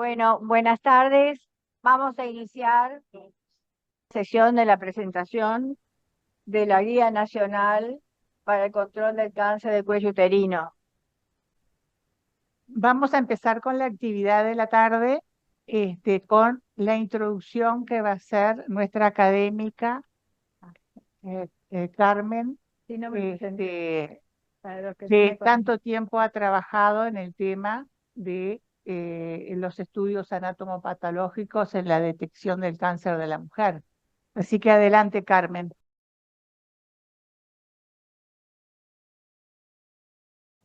Bueno, buenas tardes. Vamos a iniciar la sesión de la presentación de la Guía Nacional para el Control del Cáncer de Cuello Uterino. Vamos a empezar con la actividad de la tarde, con la introducción que va a hacer nuestra académica Carmen, Si no me presenté, para los que no que me conocen. tanto tiempo ha trabajado en el tema de los estudios anatomopatológicos en la detección del cáncer de la mujer. Así que adelante, Carmen.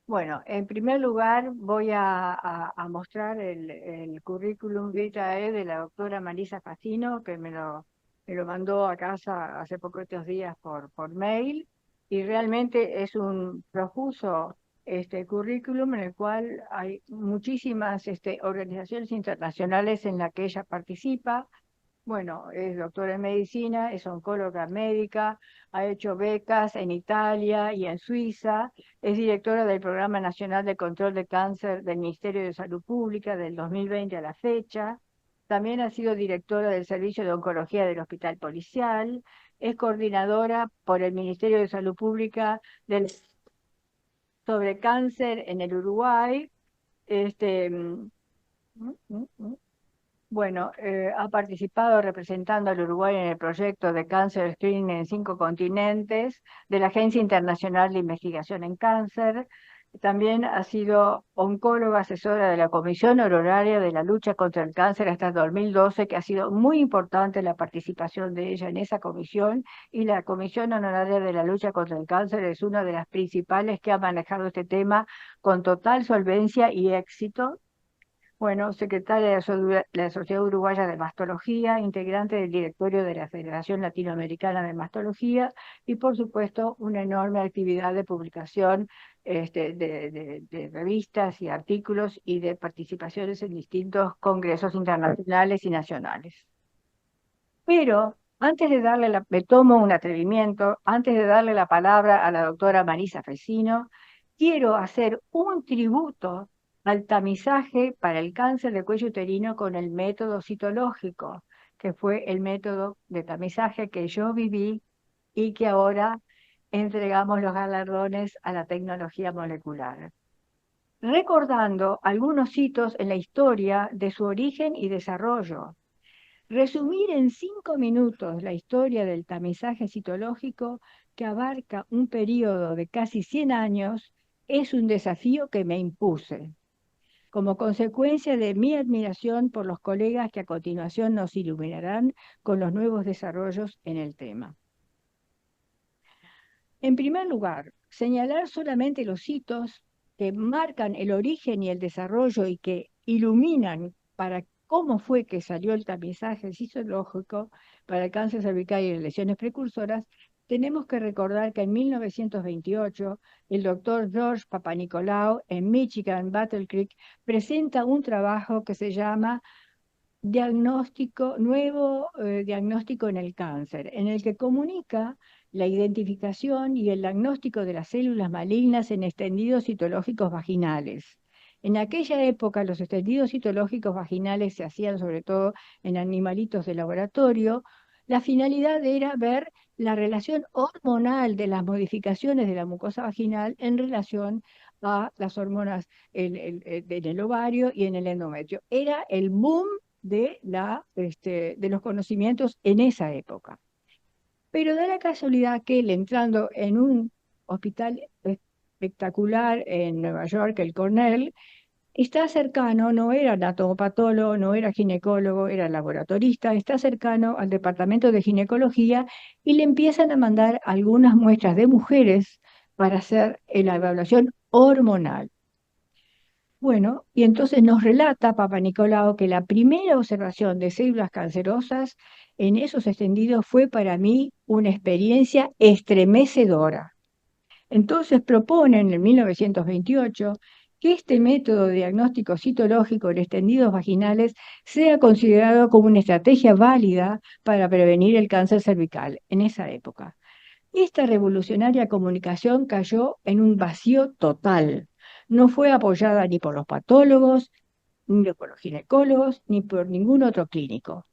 Bueno, en primer lugar voy a mostrar el currículum vitae de la doctora Marisa Facino, que me lo mandó a casa hace pocos días por mail, y realmente es un profuso currículum en el cual hay muchísimas organizaciones internacionales en las que ella participa. Bueno, es doctora en medicina, es oncóloga médica, ha hecho becas en Italia y en Suiza, es directora del Programa Nacional de Control de Cáncer del Ministerio de Salud Pública del 2020 a la fecha. También ha sido directora del Servicio de Oncología del Hospital Policial, es coordinadora por el Ministerio de Salud Pública sobre cáncer en el Uruguay. Este, mm, bueno, ha participado representando al Uruguay en el proyecto de Cancer Screening en 5 continentes de la Agencia Internacional de Investigación en Cáncer. También ha sido oncóloga asesora de la Comisión Honoraria de la Lucha contra el Cáncer hasta el 2012, que ha sido muy importante la participación de ella en esa comisión, y la Comisión Honoraria de la Lucha contra el Cáncer es una de las principales que ha manejado este tema con total solvencia y éxito. Bueno, secretaria de la Sociedad Uruguaya de Mastología, integrante del directorio de la Federación Latinoamericana de Mastología y, por supuesto, una enorme actividad de publicación de revistas y artículos y de participaciones en distintos congresos internacionales y nacionales. Pero antes de me tomo un atrevimiento, antes de darle la palabra a la doctora Marisa Fecino, quiero hacer un tributo al tamizaje para el cáncer de cuello uterino con el método citológico, que fue el método de tamizaje que yo viví y que ahora entregamos los galardones a la tecnología molecular, recordando algunos hitos en la historia de su origen y desarrollo. Resumir en 5 minutos la historia del tamizaje citológico, que abarca un periodo de casi 100 años, es un desafío que me impuse, como consecuencia de mi admiración por los colegas que a continuación nos iluminarán con los nuevos desarrollos en el tema. En primer lugar, señalar solamente los hitos que marcan el origen y el desarrollo y que iluminan para cómo fue que salió el tamizaje citológico para el cáncer cervical y las lesiones precursoras. Tenemos que recordar que en 1928 el doctor George Papanicolaou en Michigan, Battle Creek, presenta un trabajo que se llama Nuevo diagnóstico en el cáncer, en el que comunica la identificación y el diagnóstico de las células malignas en extendidos citológicos vaginales. En aquella época los extendidos citológicos vaginales se hacían sobre todo en animalitos de laboratorio. La finalidad era ver la relación hormonal de las modificaciones de la mucosa vaginal en relación a las hormonas en el ovario y en el endometrio. Era el boom de los conocimientos en esa época. Pero da la casualidad que él, entrando en un hospital espectacular en Nueva York, el Cornell, está cercano, no era anatomopatólogo, no era ginecólogo, era laboratorista, está cercano al departamento de ginecología y le empiezan a mandar algunas muestras de mujeres para hacer la evaluación hormonal. Bueno, y entonces nos relata Papanicolaou que la primera observación de células cancerosas en esos extendidos fue para mí una experiencia estremecedora. Entonces propone en el 1928 que este método de diagnóstico citológico en extendidos vaginales sea considerado como una estrategia válida para prevenir el cáncer cervical en esa época. Esta revolucionaria comunicación cayó en un vacío total. No fue apoyada ni por los patólogos, ni por los ginecólogos, ni por ningún otro clínico.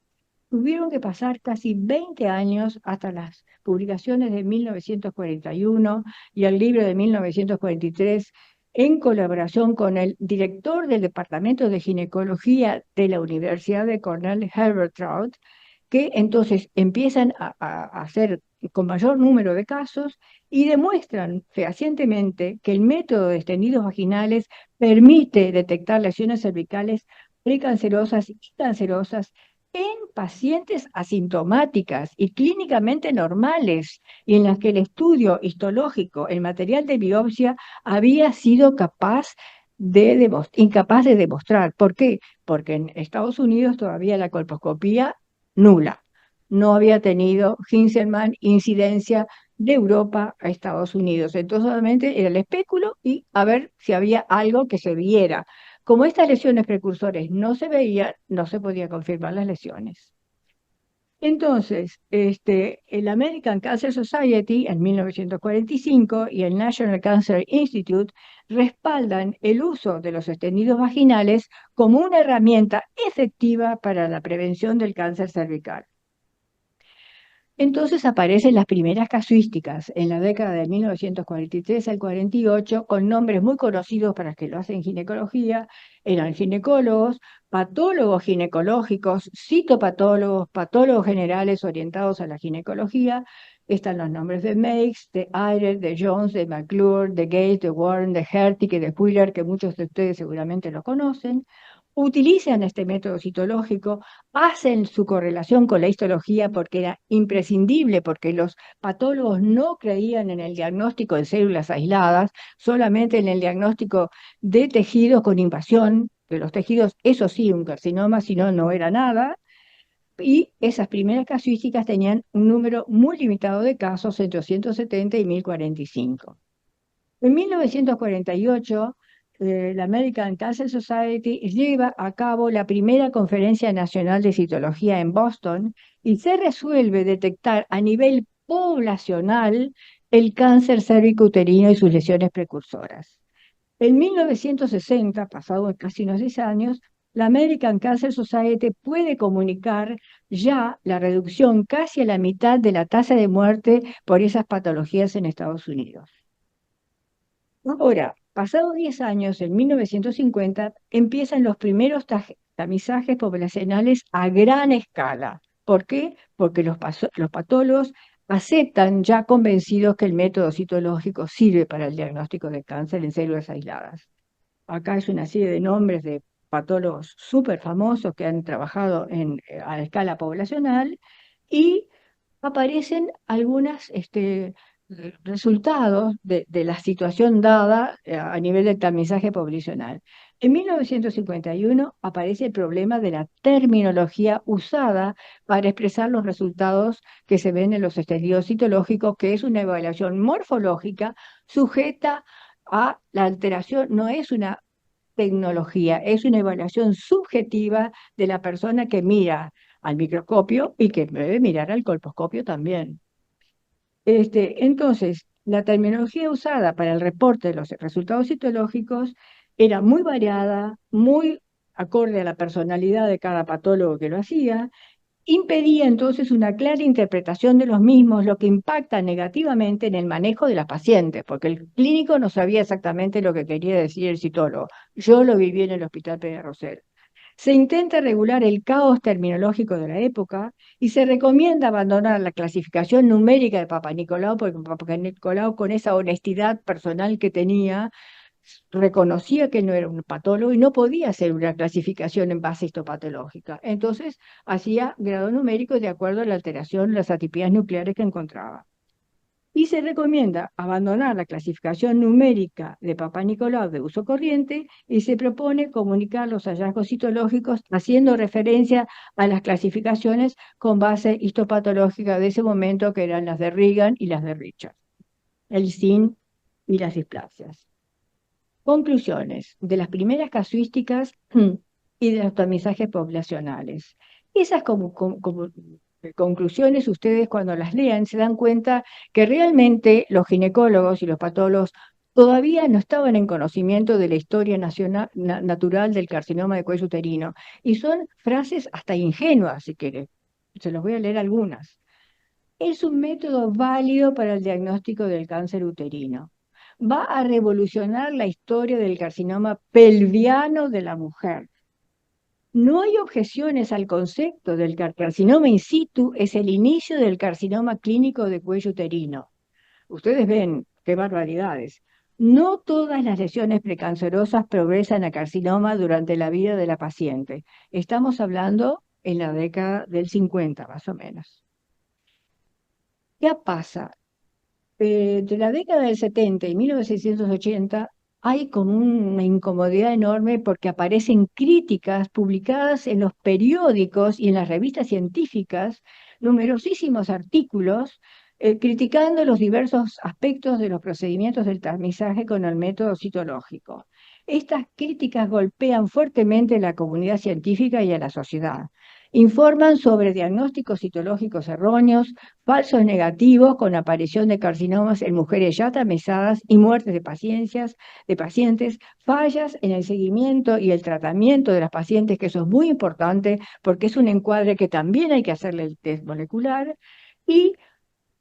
Tuvieron que pasar casi 20 años hasta las publicaciones de 1941 y el libro de 1943, en colaboración con el director del Departamento de Ginecología de la Universidad de Cornell, Herbert Trout, que entonces empiezan a hacer con mayor número de casos y demuestran fehacientemente que el método de extendidos vaginales permite detectar lesiones cervicales precancerosas y cancerosas en pacientes asintomáticas y clínicamente normales, y en las que el estudio histológico, el material de biopsia, había sido incapaz de demostrar. ¿Por qué? Porque en Estados Unidos todavía la colposcopía nula. No había tenido Hinselmann incidencia de Europa a Estados Unidos. Entonces solamente era el espéculo y a ver si había algo que se viera. Como estas lesiones precursores no se veían, no se podía confirmar las lesiones. Entonces, el American Cancer Society en 1945 y el National Cancer Institute respaldan el uso de los extendidos vaginales como una herramienta efectiva para la prevención del cáncer cervical. Entonces aparecen las primeras casuísticas en la década de 1943 al 48, con nombres muy conocidos para los que lo hacen ginecología. Eran ginecólogos, patólogos ginecológicos, citopatólogos, patólogos generales orientados a la ginecología. Están los nombres de Meigs, de Eyre, de Jones, de McClure, de Gates, de Warren, de Hertig y de Wheeler, que muchos de ustedes seguramente lo conocen. Utilizan este método citológico, hacen su correlación con la histología porque era imprescindible, porque los patólogos no creían en el diagnóstico de células aisladas, solamente en el diagnóstico de tejidos con invasión, de los tejidos, eso sí, un carcinoma, si no, no era nada. Y esas primeras casuísticas tenían un número muy limitado de casos, entre 270 y 1045. En 1948, la American Cancer Society lleva a cabo la primera conferencia nacional de citología en Boston y se resuelve detectar a nivel poblacional el cáncer cervicouterino y sus lesiones precursoras. En 1960, pasado casi unos 10 años, la American Cancer Society puede comunicar ya la reducción casi a la mitad de la tasa de muerte por esas patologías en Estados Unidos. Ahora, pasados 10 años, en 1950, empiezan los primeros tamizajes poblacionales a gran escala. ¿Por qué? Porque los patólogos aceptan ya convencidos que el método citológico sirve para el diagnóstico de cáncer en células aisladas. Acá es una serie de nombres de patólogos súper famosos que han trabajado a escala poblacional y aparecen algunos resultados de la situación dada a nivel del tamizaje poblacional. En 1951 aparece el problema de la terminología usada para expresar los resultados que se ven en los estudios citológicos, que es una evaluación morfológica sujeta a la alteración, no es una tecnología, es una evaluación subjetiva de la persona que mira al microscopio y que debe mirar al colposcopio también. Entonces, la terminología usada para el reporte de los resultados citológicos era muy variada, muy acorde a la personalidad de cada patólogo que lo hacía, impedía entonces una clara interpretación de los mismos, lo que impacta negativamente en el manejo de las pacientes, porque el clínico no sabía exactamente lo que quería decir el citólogo. Yo lo viví en el Hospital Pérez Rosell. Se intenta regular el caos terminológico de la época y se recomienda abandonar la clasificación numérica de Papa Nicolau, porque Papa Nicolau, con esa honestidad personal que tenía, reconocía que no era un patólogo y no podía hacer una clasificación en base histopatológica. Entonces hacía grado numérico de acuerdo a la alteración, las atipías nucleares que encontraba. Y se recomienda abandonar la clasificación numérica de Papa Nicolau de uso corriente y se propone comunicar los hallazgos citológicos haciendo referencia a las clasificaciones con base histopatológica de ese momento, que eran las de Reagan y las de Richards, el SIN y las displasias. Conclusiones de las primeras casuísticas y de los tamizajes poblacionales. Esas conclusiones, ustedes cuando las lean se dan cuenta que realmente los ginecólogos y los patólogos todavía no estaban en conocimiento de la historia natural del carcinoma de cuello uterino. Y son frases hasta ingenuas, si querés. Se los voy a leer algunas. Es un método válido para el diagnóstico del cáncer uterino. Va a revolucionar la historia del carcinoma pelviano de la mujer. No hay objeciones al concepto del carcinoma in situ, es el inicio del carcinoma clínico de cuello uterino. Ustedes ven qué barbaridades. No todas las lesiones precancerosas progresan a carcinoma durante la vida de la paciente. Estamos hablando en la década del 50, más o menos. ¿Qué pasa? De la década del 70 y 1980 hay como una incomodidad enorme porque aparecen críticas publicadas en los periódicos y en las revistas científicas, numerosísimos artículos criticando los diversos aspectos de los procedimientos del tamizaje con el método citológico. Estas críticas golpean fuertemente a la comunidad científica y a la sociedad. Informan sobre diagnósticos citológicos erróneos, falsos negativos con aparición de carcinomas en mujeres ya tamizadas y muertes de pacientes, fallas en el seguimiento y el tratamiento de las pacientes, que eso es muy importante porque es un encuadre que también hay que hacerle el test molecular, y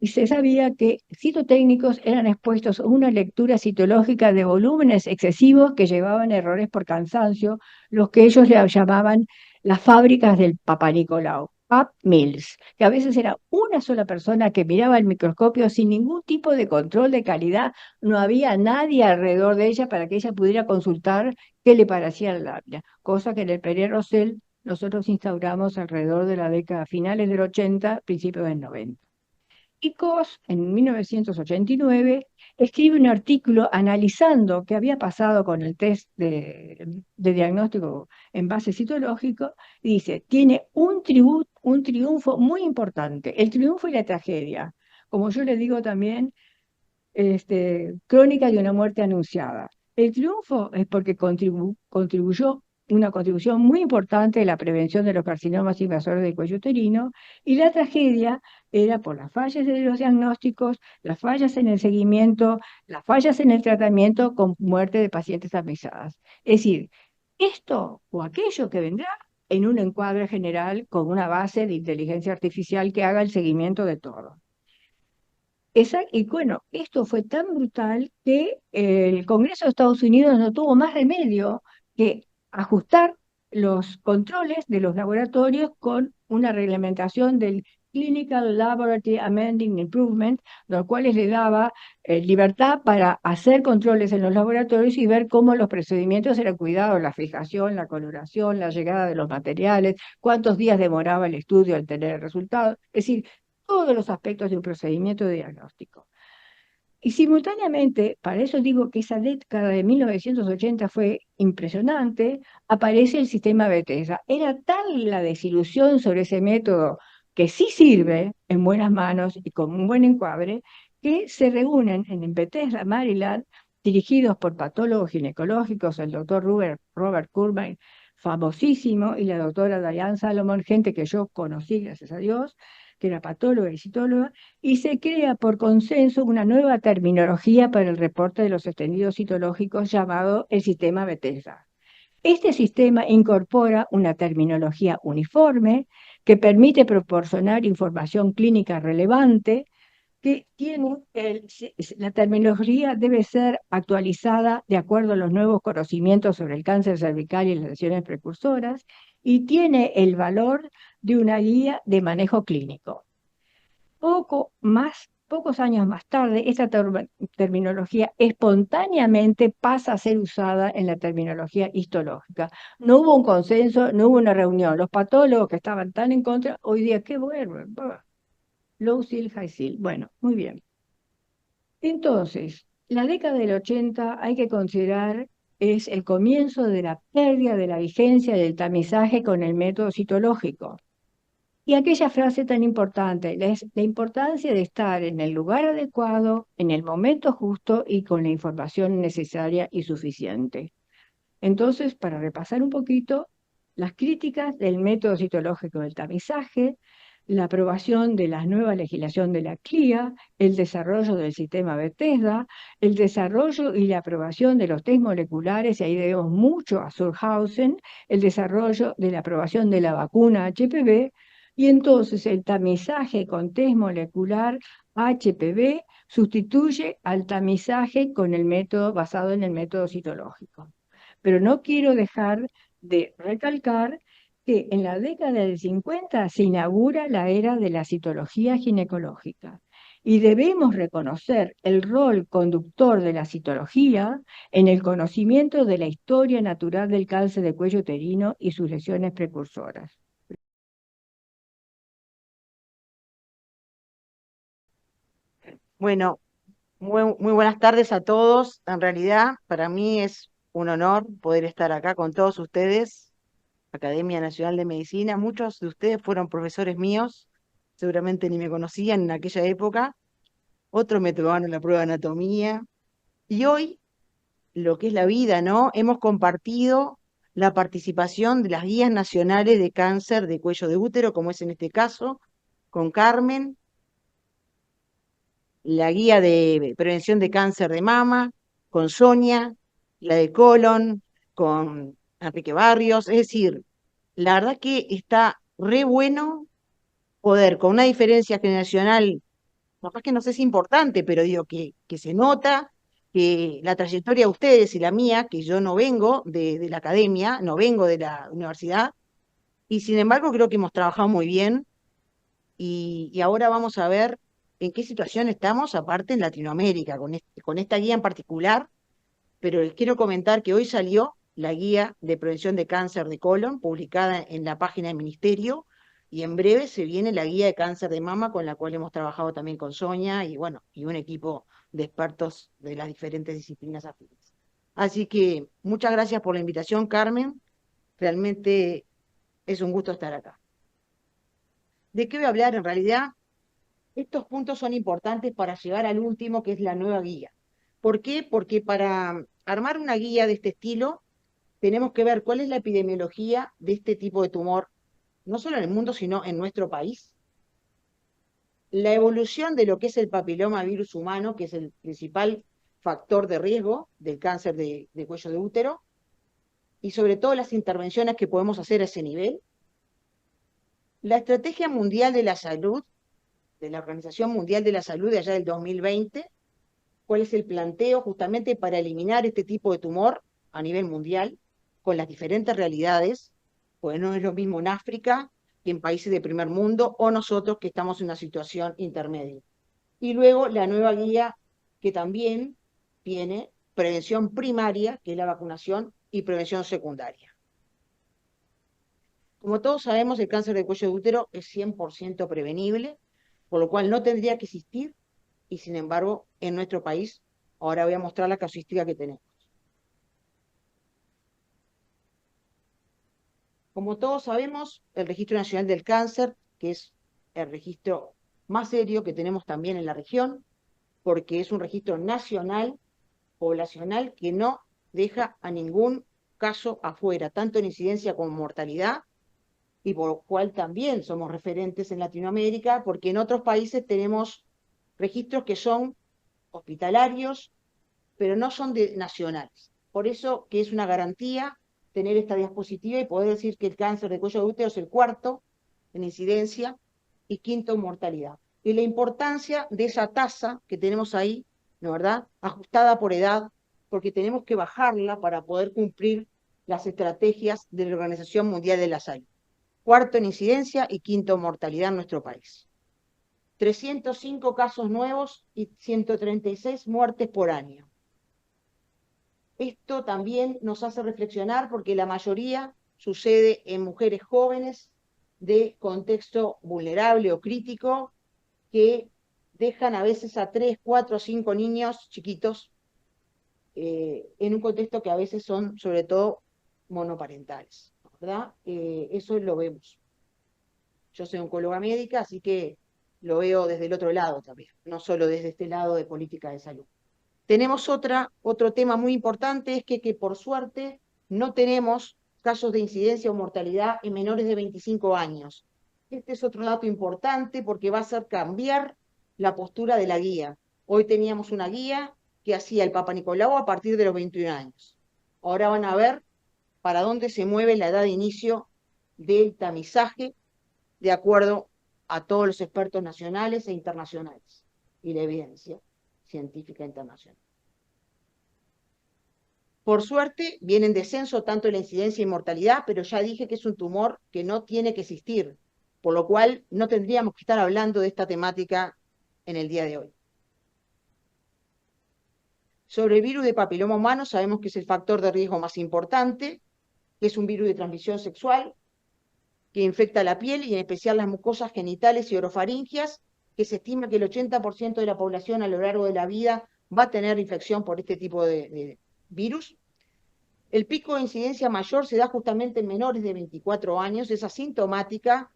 se sabía que citotécnicos eran expuestos a una lectura citológica de volúmenes excesivos que llevaban errores por cansancio, los que ellos le llamaban las fábricas del Papa Nicolau, Pap Mills, que a veces era una sola persona que miraba el microscopio sin ningún tipo de control de calidad, no había nadie alrededor de ella para que ella pudiera consultar qué le parecía la lámina, cosa que en el Perrier Rosell nosotros instauramos alrededor de la década finales del 80, principios del 90. Y Koch, en 1989, escribe un artículo analizando qué había pasado con el test de diagnóstico en base citológico, y dice, tiene un triunfo muy importante, el triunfo y la tragedia. Como yo le digo también, crónica de una muerte anunciada. El triunfo es porque contribuyó una contribución muy importante a la prevención de los carcinomas invasores del cuello uterino, y la tragedia era por las fallas de los diagnósticos, las fallas en el seguimiento, las fallas en el tratamiento con muerte de pacientes tamizadas. Es decir, esto o aquello que vendrá en un encuadre general con una base de inteligencia artificial que haga el seguimiento de todo. Y bueno, esto fue tan brutal que el Congreso de Estados Unidos no tuvo más remedio que ajustar los controles de los laboratorios con una reglamentación del Clinical Laboratory Amending Improvement, lo cual le daba libertad para hacer controles en los laboratorios y ver cómo los procedimientos eran cuidados, la fijación, la coloración, la llegada de los materiales, cuántos días demoraba el estudio al tener el resultado. Es decir, todos los aspectos de un procedimiento de diagnóstico. Y simultáneamente, para eso digo que esa década de 1980 fue impresionante, aparece el sistema Bethesda. Era tal la desilusión sobre ese método, que sí sirve en buenas manos y con un buen encuadre, que se reúnen en Bethesda, Maryland, dirigidos por patólogos ginecológicos, el doctor Robert Kurman, famosísimo, y la doctora Diane Salomon, gente que yo conocí, gracias a Dios, que era patóloga y citóloga, y se crea por consenso una nueva terminología para el reporte de los extendidos citológicos llamado el sistema Bethesda. Este sistema incorpora una terminología uniforme que permite proporcionar información clínica relevante, que tiene la terminología debe ser actualizada de acuerdo a los nuevos conocimientos sobre el cáncer cervical y las lesiones precursoras, y tiene el valor de una guía de manejo clínico. Pocos años más tarde, esta terminología espontáneamente pasa a ser usada en la terminología histológica. No hubo un consenso, no hubo una reunión. Los patólogos que estaban tan en contra, hoy día, qué bueno, low seal, high seal. Bueno, muy bien. Entonces, la década del 80 hay que considerar es el comienzo de la pérdida de la vigencia del tamizaje con el método citológico. Y aquella frase tan importante, la importancia de estar en el lugar adecuado, en el momento justo y con la información necesaria y suficiente. Entonces, para repasar un poquito, las críticas del método citológico del tamizaje la aprobación de la nueva legislación de la CLIA, el desarrollo del sistema Bethesda, el desarrollo y la aprobación de los test moleculares, y ahí debemos mucho a Surhausen, el desarrollo de la aprobación de la vacuna HPV, y entonces el tamizaje con test molecular HPV sustituye al tamizaje con el método basado en el método citológico. Pero no quiero dejar de recalcar que en la década del 50 se inaugura la era de la citología ginecológica y debemos reconocer el rol conductor de la citología en el conocimiento de la historia natural del cáncer de cuello uterino y sus lesiones precursoras. Bueno, muy buenas tardes a todos. En realidad, para mí es un honor poder estar acá con todos ustedes, Academia Nacional de Medicina. Muchos de ustedes fueron profesores míos, seguramente ni me conocían en aquella época. Otros me tomaron la prueba de anatomía. Y hoy, lo que es la vida, ¿no? Hemos compartido la participación de las guías nacionales de cáncer de cuello de útero, como es en este caso, con Carmen, la guía de prevención de cáncer de mama, con Sonia, la de colon, con Enrique Barrios. Es decir, la verdad que está re bueno poder, con una diferencia generacional, capaz que no sé si es importante, pero digo que se nota que la trayectoria de ustedes y la mía, que yo no vengo de la academia, no vengo de la universidad, y sin embargo creo que hemos trabajado muy bien y ahora vamos a ver en qué situación estamos, aparte en Latinoamérica, con esta guía en particular, pero les quiero comentar que hoy salió la guía de prevención de cáncer de colon, publicada en la página del Ministerio, y en breve se viene la guía de cáncer de mama, con la cual hemos trabajado también con Sonia, y bueno, y un equipo de expertos de las diferentes disciplinas afines. Así que muchas gracias por la invitación, Carmen. Realmente es un gusto estar acá. ¿De qué voy a hablar? En realidad, estos puntos son importantes para llegar al último, que es la nueva guía. ¿Por qué? Porque para armar una guía de este estilo, tenemos que ver cuál es la epidemiología de este tipo de tumor, no solo en el mundo, sino en nuestro país. La evolución de lo que es el papiloma virus humano, que es el principal factor de riesgo del cáncer de cuello de útero, y sobre todo las intervenciones que podemos hacer a ese nivel. La Estrategia Mundial de la Salud, de la Organización Mundial de la Salud de allá del 2020, cuál es el planteo justamente para eliminar este tipo de tumor a nivel mundial, con las diferentes realidades, pues no es lo mismo en África que en países de primer mundo, o nosotros que estamos en una situación intermedia. Y luego la nueva guía que también tiene prevención primaria, que es la vacunación, y prevención secundaria. Como todos sabemos, el cáncer de cuello de útero es 100% prevenible, por lo cual no tendría que existir, y sin embargo, en nuestro país, ahora voy a mostrar la casuística que tenemos. Como todos sabemos, el Registro Nacional del Cáncer, que es el registro más serio que tenemos también en la región, porque es un registro nacional, poblacional, que no deja a ningún caso afuera, tanto en incidencia como en mortalidad, y por lo cual también somos referentes en Latinoamérica, porque en otros países tenemos registros que son hospitalarios, pero no son nacionales. Por eso que es una garantía tener esta diapositiva y poder decir que el cáncer de cuello de útero es el cuarto en incidencia y quinto en mortalidad. Y la importancia de esa tasa que tenemos ahí, ¿no verdad?, ajustada por edad, porque tenemos que bajarla para poder cumplir las estrategias de la Organización Mundial de la Salud. Cuarto en incidencia y quinto en mortalidad en nuestro país. 305 casos nuevos y 136 muertes por año. Esto también nos hace reflexionar porque la mayoría sucede en mujeres jóvenes de contexto vulnerable o crítico que dejan a veces a 3, 4, 5 niños chiquitos en un contexto que a veces son sobre todo monoparentales, ¿verdad? Eso lo vemos. Yo soy oncóloga médica, así que lo veo desde el otro lado también, no solo desde este lado de política de salud. Tenemos otro tema muy importante, es que por suerte no tenemos casos de incidencia o mortalidad en menores de 25 años. Este es otro dato importante porque va a hacer cambiar la postura de la guía. Hoy teníamos una guía que hacía el Papa Nicolau a partir de los 21 años. Ahora van a ver para dónde se mueve la edad de inicio del tamizaje de acuerdo a todos los expertos nacionales e internacionales y la evidencia científica internacional. Por suerte, viene en descenso tanto la incidencia y mortalidad, pero ya dije que es un tumor que no tiene que existir, por lo cual no tendríamos que estar hablando de esta temática en el día de hoy. Sobre el virus de papiloma humano, sabemos que es el factor de riesgo más importante, que es un virus de transmisión sexual, que infecta la piel y en especial las mucosas genitales y orofaringias, que se estima que el 80% de la población a lo largo de la vida va a tener infección por este tipo de virus. El pico de incidencia mayor se da justamente en menores de 24 años, es asintomática,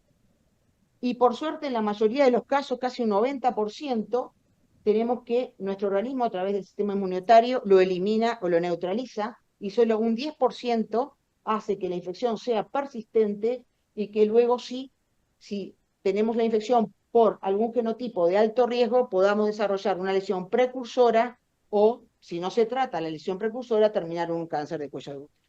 y por suerte en la mayoría de los casos, casi un 90%, tenemos que nuestro organismo a través del sistema inmunitario lo elimina o lo neutraliza, y solo un 10% hace que la infección sea persistente y que luego si tenemos la infección por algún genotipo de alto riesgo, podamos desarrollar una lesión precursora o, si no se trata la lesión precursora, terminar en un cáncer de cuello de útero.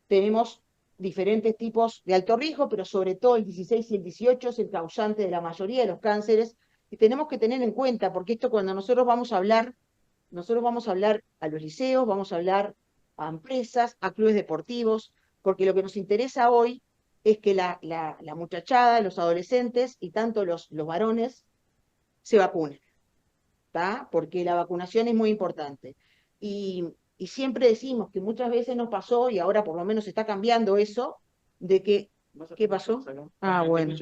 Tenemos diferentes tipos de alto riesgo, pero sobre todo el 16 y el 18 es el causante de la mayoría de los cánceres, y tenemos que tener en cuenta, porque esto cuando nosotros vamos a hablar a los liceos, vamos a hablar a empresas, a clubes deportivos, porque lo que nos interesa hoy es que la muchachada, los adolescentes y tanto los varones se vacunen, ¿tá? Porque la vacunación es muy importante. Y siempre decimos que muchas veces nos pasó, y ahora por lo menos está cambiando eso, de que, ¿qué pasó? Ah, bueno.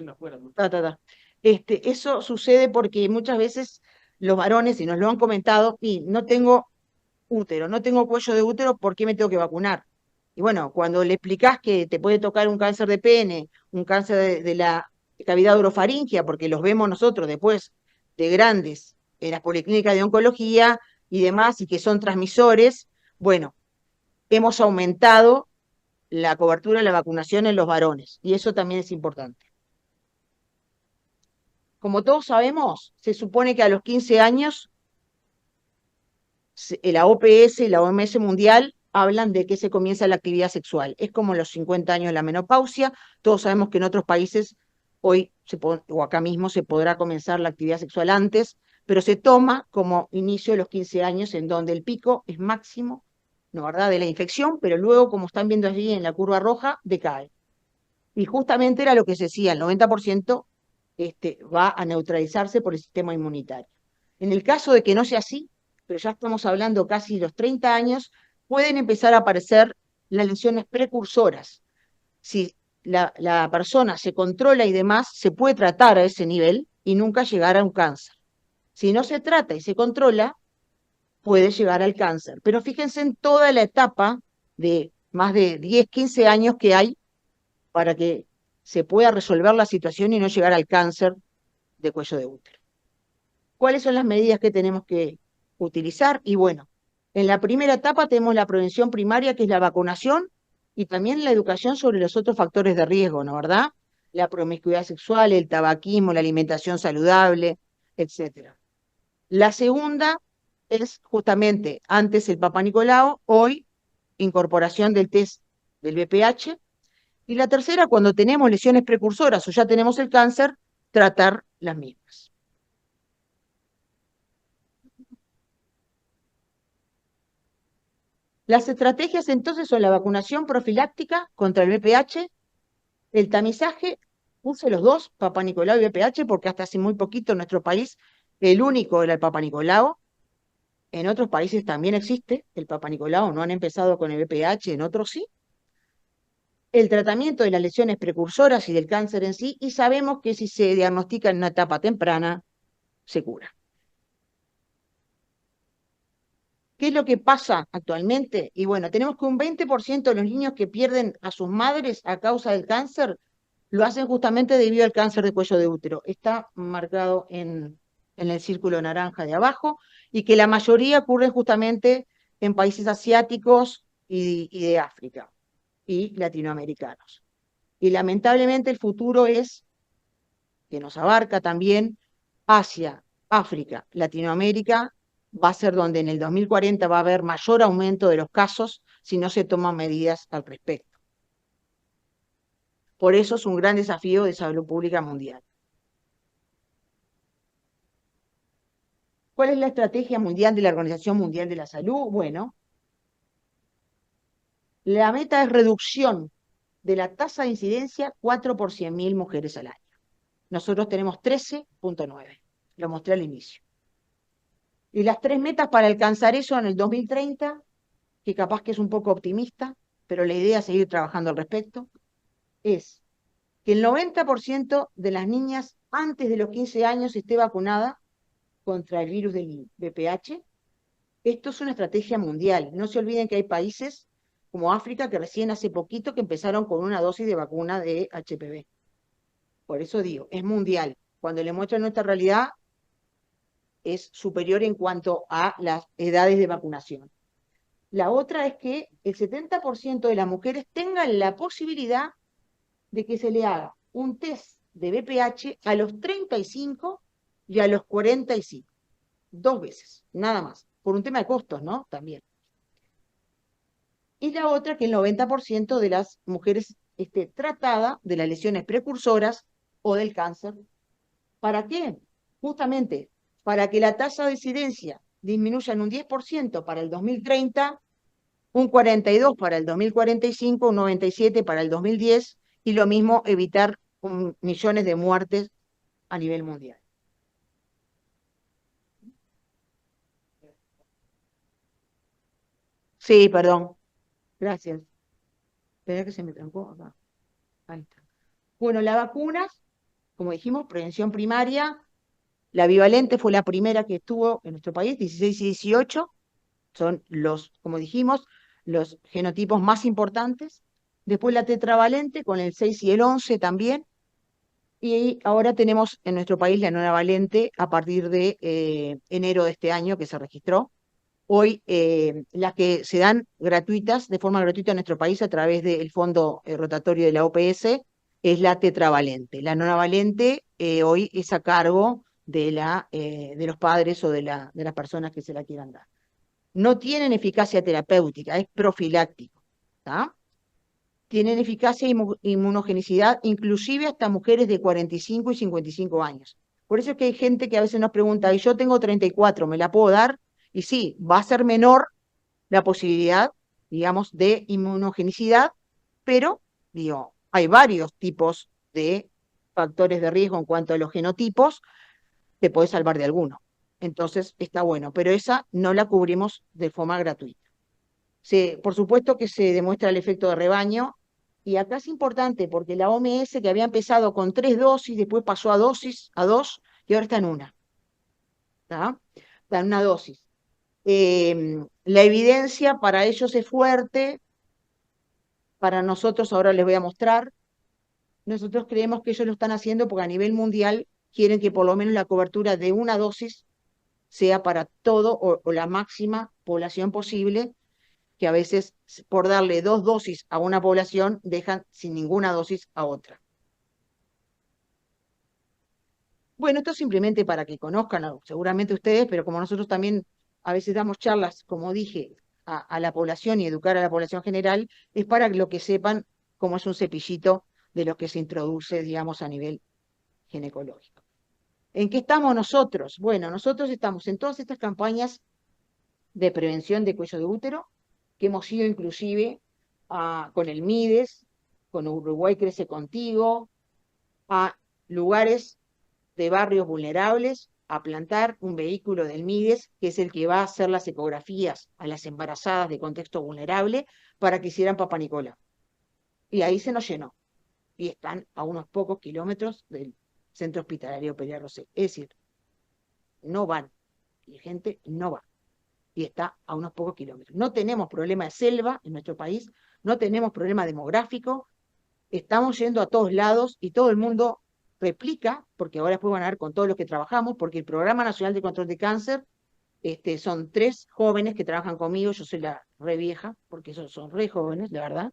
Eso sucede porque muchas veces los varones, y nos lo han comentado, y no tengo útero, no tengo cuello de útero, ¿por qué me tengo que vacunar? Y bueno, cuando le explicás que te puede tocar un cáncer de pene, un cáncer de la cavidad orofaringia, porque los vemos nosotros después de grandes en las policlínicas de oncología y demás, y que son transmisores, bueno, hemos aumentado la cobertura de la vacunación en los varones, y eso también es importante. Como todos sabemos, se supone que a los 15 años la OPS y la OMS mundial hablan de que se comienza la actividad sexual. Es como los 50 años de la menopausia. Todos sabemos que en otros países hoy o acá mismo se podrá comenzar la actividad sexual antes, pero se toma como inicio de los 15 años en donde el pico es máximo, ¿no verdad?, de la infección, pero luego, como están viendo allí en la curva roja, decae. Y justamente era lo que se decía, el 90% va a neutralizarse por el sistema inmunitario. En el caso de que no sea así, pero ya estamos hablando casi de los 30 años, pueden empezar a aparecer las lesiones precursoras. Si la persona se controla y demás, se puede tratar a ese nivel y nunca llegar a un cáncer. Si no se trata y se controla, puede llegar al cáncer. Pero fíjense en toda la etapa de más de 10, 15 años que hay para que se pueda resolver la situación y no llegar al cáncer de cuello de útero. ¿Cuáles son las medidas que tenemos que utilizar? Y bueno, en la primera etapa tenemos la prevención primaria, que es la vacunación, y también la educación sobre los otros factores de riesgo, ¿no verdad? La promiscuidad sexual, el tabaquismo, la alimentación saludable, etc. La segunda es justamente antes el Papa Nicolau, hoy incorporación del test del VPH, y la tercera, cuando tenemos lesiones precursoras o ya tenemos el cáncer, tratar las mismas. Las estrategias entonces son la vacunación profiláctica contra el VPH, el tamizaje, puse los dos, Papa Nicolau y VPH, porque hasta hace muy poquito en nuestro país el único era el Papa Nicolau. En otros países también existe el Papa Nicolau, no han empezado con el VPH, en otros sí. El tratamiento de las lesiones precursoras y del cáncer en sí, y sabemos que si se diagnostica en una etapa temprana, se cura. ¿Qué es lo que pasa actualmente? Y bueno, tenemos que un 20% de los niños que pierden a sus madres a causa del cáncer lo hacen justamente debido al cáncer de cuello de útero. Está marcado en el círculo naranja de abajo, y que la mayoría ocurren justamente en países asiáticos y de África y latinoamericanos. Y lamentablemente el futuro es, que nos abarca también, Asia, África, Latinoamérica, va a ser donde en el 2040 va a haber mayor aumento de los casos si no se toman medidas al respecto. Por eso es un gran desafío de salud pública mundial. ¿Cuál es la estrategia mundial de la Organización Mundial de la Salud? Bueno, la meta es reducción de la tasa de incidencia 4 por 100.000 mujeres al año. Nosotros tenemos 13.9, lo mostré al inicio. Y las 3 metas para alcanzar eso en el 2030, que capaz que es un poco optimista, pero la idea es seguir trabajando al respecto, es que el 90% de las niñas antes de los 15 años esté vacunada contra el virus del VPH. Esto es una estrategia mundial. No se olviden que hay países como África que recién hace poquito que empezaron con una dosis de vacuna de HPV. Por eso digo, es mundial. Cuando le muestran nuestra realidad, es superior en cuanto a las edades de vacunación. La otra es que el 70% de las mujeres tengan la posibilidad de que se le haga un test de VPH a los 35 y a los 45. 2 veces, nada más. Por un tema de costos, ¿no? También. Y la otra, que el 90% de las mujeres esté tratada de las lesiones precursoras o del cáncer. ¿Para qué? Justamente para que la tasa de incidencia disminuya en un 10% para el 2030, un 42% para el 2045, un 97% para el 2010, y lo mismo evitar millones de muertes a nivel mundial. Sí, perdón. Gracias. Espera que se me trancó acá. Ahí está. Bueno, las vacunas, como dijimos, prevención primaria. La bivalente fue la primera que estuvo en nuestro país, 16 y 18. Son los, como dijimos, los genotipos más importantes. Después la tetravalente con el 6 y el 11 también. Y ahora tenemos en nuestro país la nueva valente a partir de enero de este año que se registró. Hoy las que se dan gratuitas, de forma gratuita en nuestro país a través del fondo rotatorio de la OPS, es la tetravalente. La nonavalente hoy es a cargo de los padres o de las personas que se la quieran dar. No tienen eficacia terapéutica, es profiláctico. ¿Tá? Tienen eficacia e inmunogenicidad, inclusive hasta mujeres de 45 y 55 años. Por eso es que hay gente que a veces nos pregunta, y yo tengo 34, ¿me la puedo dar? Y sí, va a ser menor la posibilidad, digamos, de inmunogenicidad, pero, digo, hay varios tipos de factores de riesgo en cuanto a los genotipos, te podés salvar de alguno. Entonces, está bueno, pero esa no la cubrimos de forma gratuita. Por supuesto que se demuestra el efecto de rebaño, y acá es importante porque la OMS, que había empezado con 3 dosis, después pasó a 2, y ahora está en una. ¿Tá? Está en una dosis. La evidencia para ellos es fuerte, para nosotros ahora les voy a mostrar. Nosotros creemos que ellos lo están haciendo porque a nivel mundial quieren que por lo menos la cobertura de una dosis sea para todo o la máxima población posible, que a veces por darle 2 dosis a una población dejan sin ninguna dosis a otra. Bueno, esto es simplemente para que conozcan, seguramente ustedes, pero como nosotros también a veces damos charlas, como dije, a la población y educar a la población general, es para lo que sepan cómo es un cepillito de lo que se introduce, digamos, a nivel ginecológico. ¿En qué estamos nosotros? Bueno, nosotros estamos en todas estas campañas de prevención de cuello de útero, que hemos ido inclusive con el MIDES, con Uruguay Crece Contigo, a lugares de barrios vulnerables, a plantar un vehículo del MIDES, que es el que va a hacer las ecografías a las embarazadas de contexto vulnerable, para que hicieran Papá Nicolau. Y ahí se nos llenó. Y están a unos pocos kilómetros del Centro Hospitalario Pereira Rosell. Es decir, no van. Y gente no va. Y está a unos pocos kilómetros. No tenemos problema de selva en nuestro país, no tenemos problema demográfico, estamos yendo a todos lados y todo el mundo replica, porque ahora después van a ver con todos los que trabajamos, porque el Programa Nacional de Control de Cáncer, son 3 jóvenes que trabajan conmigo, yo soy la re vieja, porque son re jóvenes, la verdad,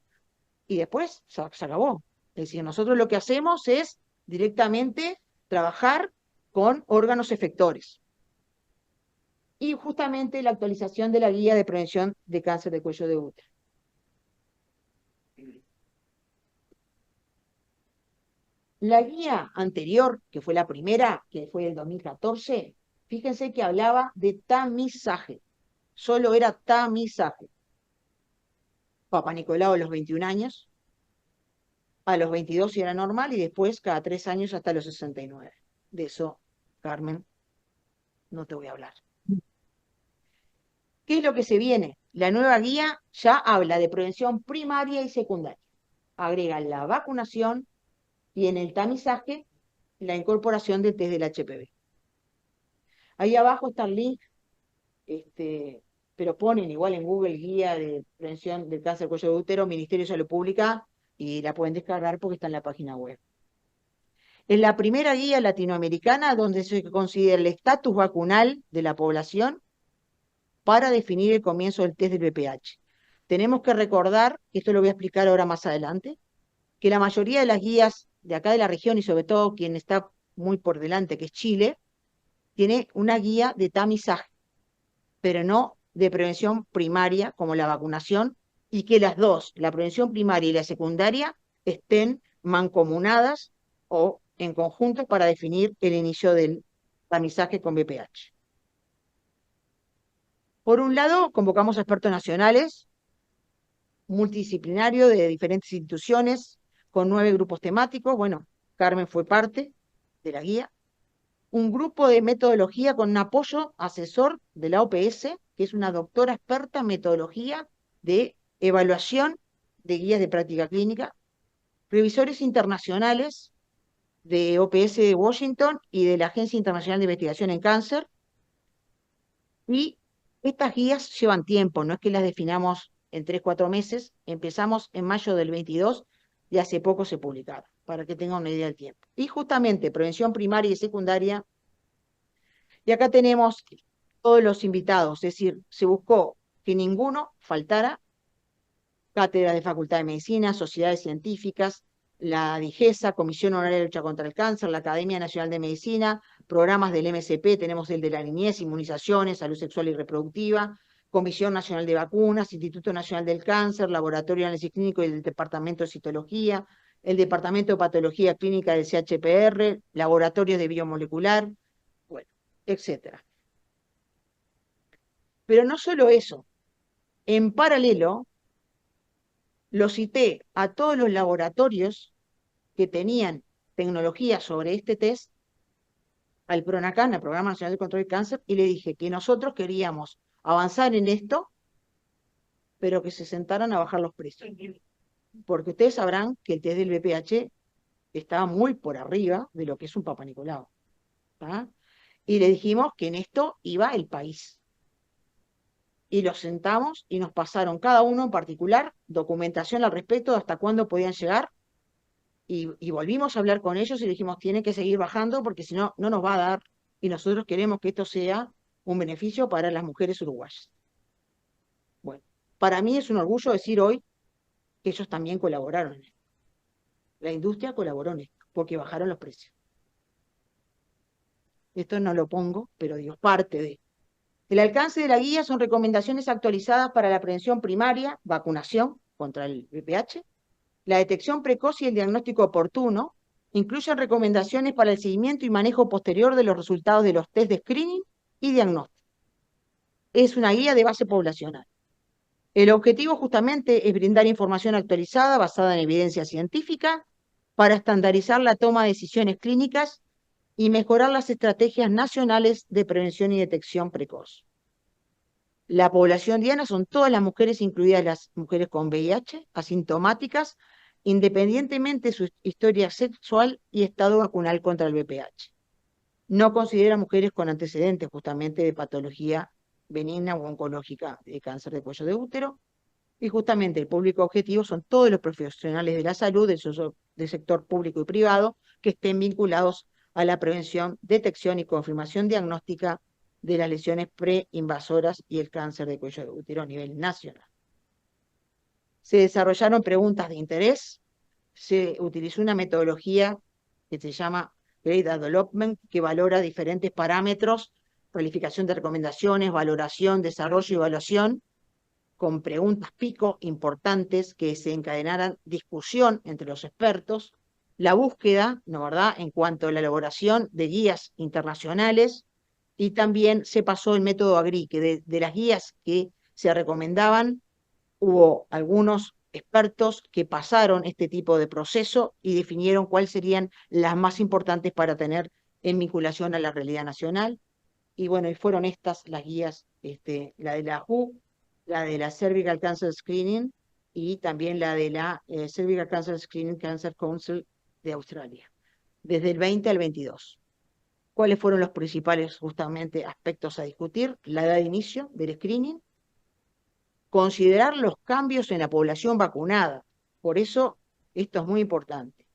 y después se acabó. Es decir, nosotros lo que hacemos es directamente trabajar con órganos efectores. Y justamente la actualización de la guía de prevención de cáncer de cuello de útero. La guía anterior, que fue la primera, que fue del 2014, fíjense que hablaba de tamizaje. Solo era tamizaje. Papá Nicolau a los 21 años, a los 22 era normal y después cada 3 años hasta los 69. De eso, Carmen, no te voy a hablar. ¿Qué es lo que se viene? La nueva guía ya habla de prevención primaria y secundaria. Agrega la vacunación y en el tamizaje la incorporación del test del HPV. Ahí abajo está el link, pero ponen igual en Google guía de prevención del cáncer de cuello de útero, Ministerio de Salud Pública, y la pueden descargar porque está en la página web. Es la primera guía latinoamericana donde se considera el estatus vacunal de la población para definir el comienzo del test del VPH. Tenemos que recordar, y esto lo voy a explicar ahora más adelante, que la mayoría de las guías de acá de la región, y sobre todo quien está muy por delante, que es Chile, tiene una guía de tamizaje, pero no de prevención primaria como la vacunación, y que las dos, la prevención primaria y la secundaria, estén mancomunadas o en conjunto para definir el inicio del tamizaje con VPH. Por un lado, convocamos a expertos nacionales, multidisciplinarios de diferentes instituciones, con 9 grupos temáticos. Bueno, Carmen fue parte de la guía. Un grupo de metodología con un apoyo asesor de la OPS, que es una doctora experta en metodología de evaluación de guías de práctica clínica. Revisores internacionales de OPS de Washington y de la Agencia Internacional de Investigación en Cáncer. Y estas guías llevan tiempo, no es que las definamos en 3-4 meses. Empezamos en mayo del 22 y hace poco se publicaron, para que tengan una idea del tiempo. Y justamente prevención primaria y secundaria. Y acá tenemos todos los invitados, es decir, se buscó que ninguno faltara. Cátedra de Facultad de Medicina, sociedades científicas, la DIGESA, Comisión Honoraria de Lucha contra el Cáncer, la Academia Nacional de Medicina, programas del MSP, tenemos el de la niñez, inmunizaciones, salud sexual y reproductiva, Comisión Nacional de Vacunas, Instituto Nacional del Cáncer, Laboratorio de Análisis Clínico y el Departamento de Citología, el Departamento de Patología Clínica del CHPR, Laboratorios de Biomolecular, bueno, etcétera. Pero no solo eso, en paralelo, lo cité a todos los laboratorios que tenían tecnología sobre este test, al PRONACAN, al Programa Nacional de Control del Cáncer, y le dije que nosotros queríamos avanzar en esto, pero que se sentaran a bajar los precios. Porque ustedes sabrán que el test del VPH estaba muy por arriba de lo que es un Papa Nicolau. ¿Tá? Y le dijimos que en esto iba el país. Y los sentamos y nos pasaron cada uno en particular documentación al respecto de hasta cuándo podían llegar. Y volvimos a hablar con ellos y dijimos, tiene que seguir bajando porque si no, no nos va a dar. Y nosotros queremos que esto sea un beneficio para las mujeres uruguayas. Bueno, para mí es un orgullo decir hoy que ellos también colaboraron en esto. La industria colaboró en esto porque bajaron los precios. Esto no lo pongo, pero digo, parte de. El alcance de la guía son recomendaciones actualizadas para la prevención primaria, vacunación contra el VPH, la detección precoz y el diagnóstico oportuno. Incluyen recomendaciones para el seguimiento y manejo posterior de los resultados de los test de screening y diagnóstico. Es una guía de base poblacional. El objetivo justamente es brindar información actualizada basada en evidencia científica para estandarizar la toma de decisiones clínicas y mejorar las estrategias nacionales de prevención y detección precoz. La población diana son todas las mujeres, incluidas las mujeres con VIH, asintomáticas, independientemente de su historia sexual y estado vacunal contra el VPH. No considera mujeres con antecedentes justamente de patología benigna o oncológica de cáncer de cuello de útero. Y justamente el público objetivo son todos los profesionales de la salud, del sector público y privado, que estén vinculados a la prevención, detección y confirmación diagnóstica de las lesiones preinvasoras y el cáncer de cuello de útero a nivel nacional. Se desarrollaron preguntas de interés se utilizó una metodología que se llama Grade Development, que valora diferentes parámetros, calificación de recomendaciones, valoración, desarrollo y evaluación, con preguntas pico importantes que se encadenaran discusión entre los expertos, la búsqueda, ¿no verdad?, en cuanto a la elaboración de guías internacionales, y también se pasó el método AGRI, que de las guías que se recomendaban, hubo algunos expertos que pasaron este tipo de proceso y definieron cuáles serían las más importantes para tener en vinculación a la realidad nacional. Y bueno, y fueron estas las guías, la de la WHO, la de la Cervical Cancer Screening y también la de la Cervical Cancer Screening Cancer Council de Australia, desde el 20 al 22. ¿Cuáles fueron los principales justamente aspectos a discutir? La edad de inicio del screening, considerar los cambios en la población vacunada. Por eso, esto es muy importante.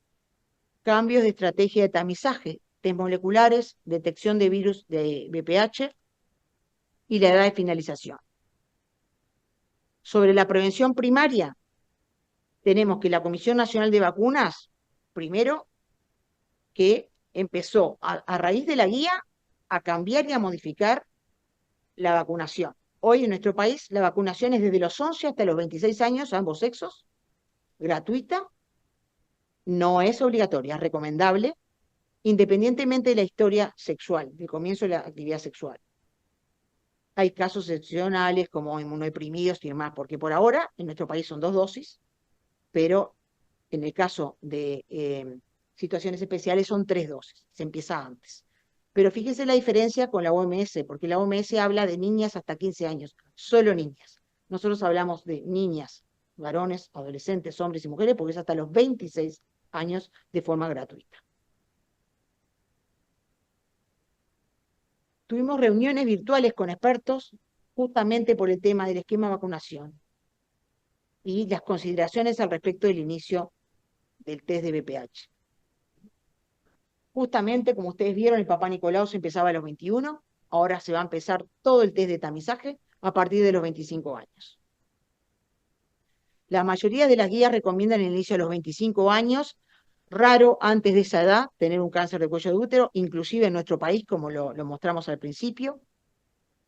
Cambios de estrategia de tamizaje, test moleculares, detección de virus de VPH y la edad de finalización. Sobre la prevención primaria, tenemos que la Comisión Nacional de Vacunas, primero, que empezó a raíz de la guía a cambiar y a modificar la vacunación. Hoy en nuestro país la vacunación es desde los 11 hasta los 26 años, ambos sexos, gratuita, no es obligatoria, es recomendable, independientemente de la historia sexual, del comienzo de la actividad sexual. Hay casos excepcionales como inmunodeprimidos y demás, porque por ahora en nuestro país son 2 dosis, pero en el caso de situaciones especiales son 3 dosis, se empieza antes. Pero fíjese la diferencia con la OMS, porque la OMS habla de niñas hasta 15 años, solo niñas. Nosotros hablamos de niñas, varones, adolescentes, hombres y mujeres, porque es hasta los 26 años de forma gratuita. Tuvimos reuniones virtuales con expertos justamente por el tema del esquema de vacunación y las consideraciones al respecto del inicio del test de VPH. Justamente, como ustedes vieron, el Papá Nicolau se empezaba a los 21, ahora se va a empezar todo el test de tamizaje a partir de los 25 años. La mayoría de las guías recomiendan el inicio a los 25 años, raro antes de esa edad tener un cáncer de cuello de útero, inclusive en nuestro país, como lo mostramos al principio.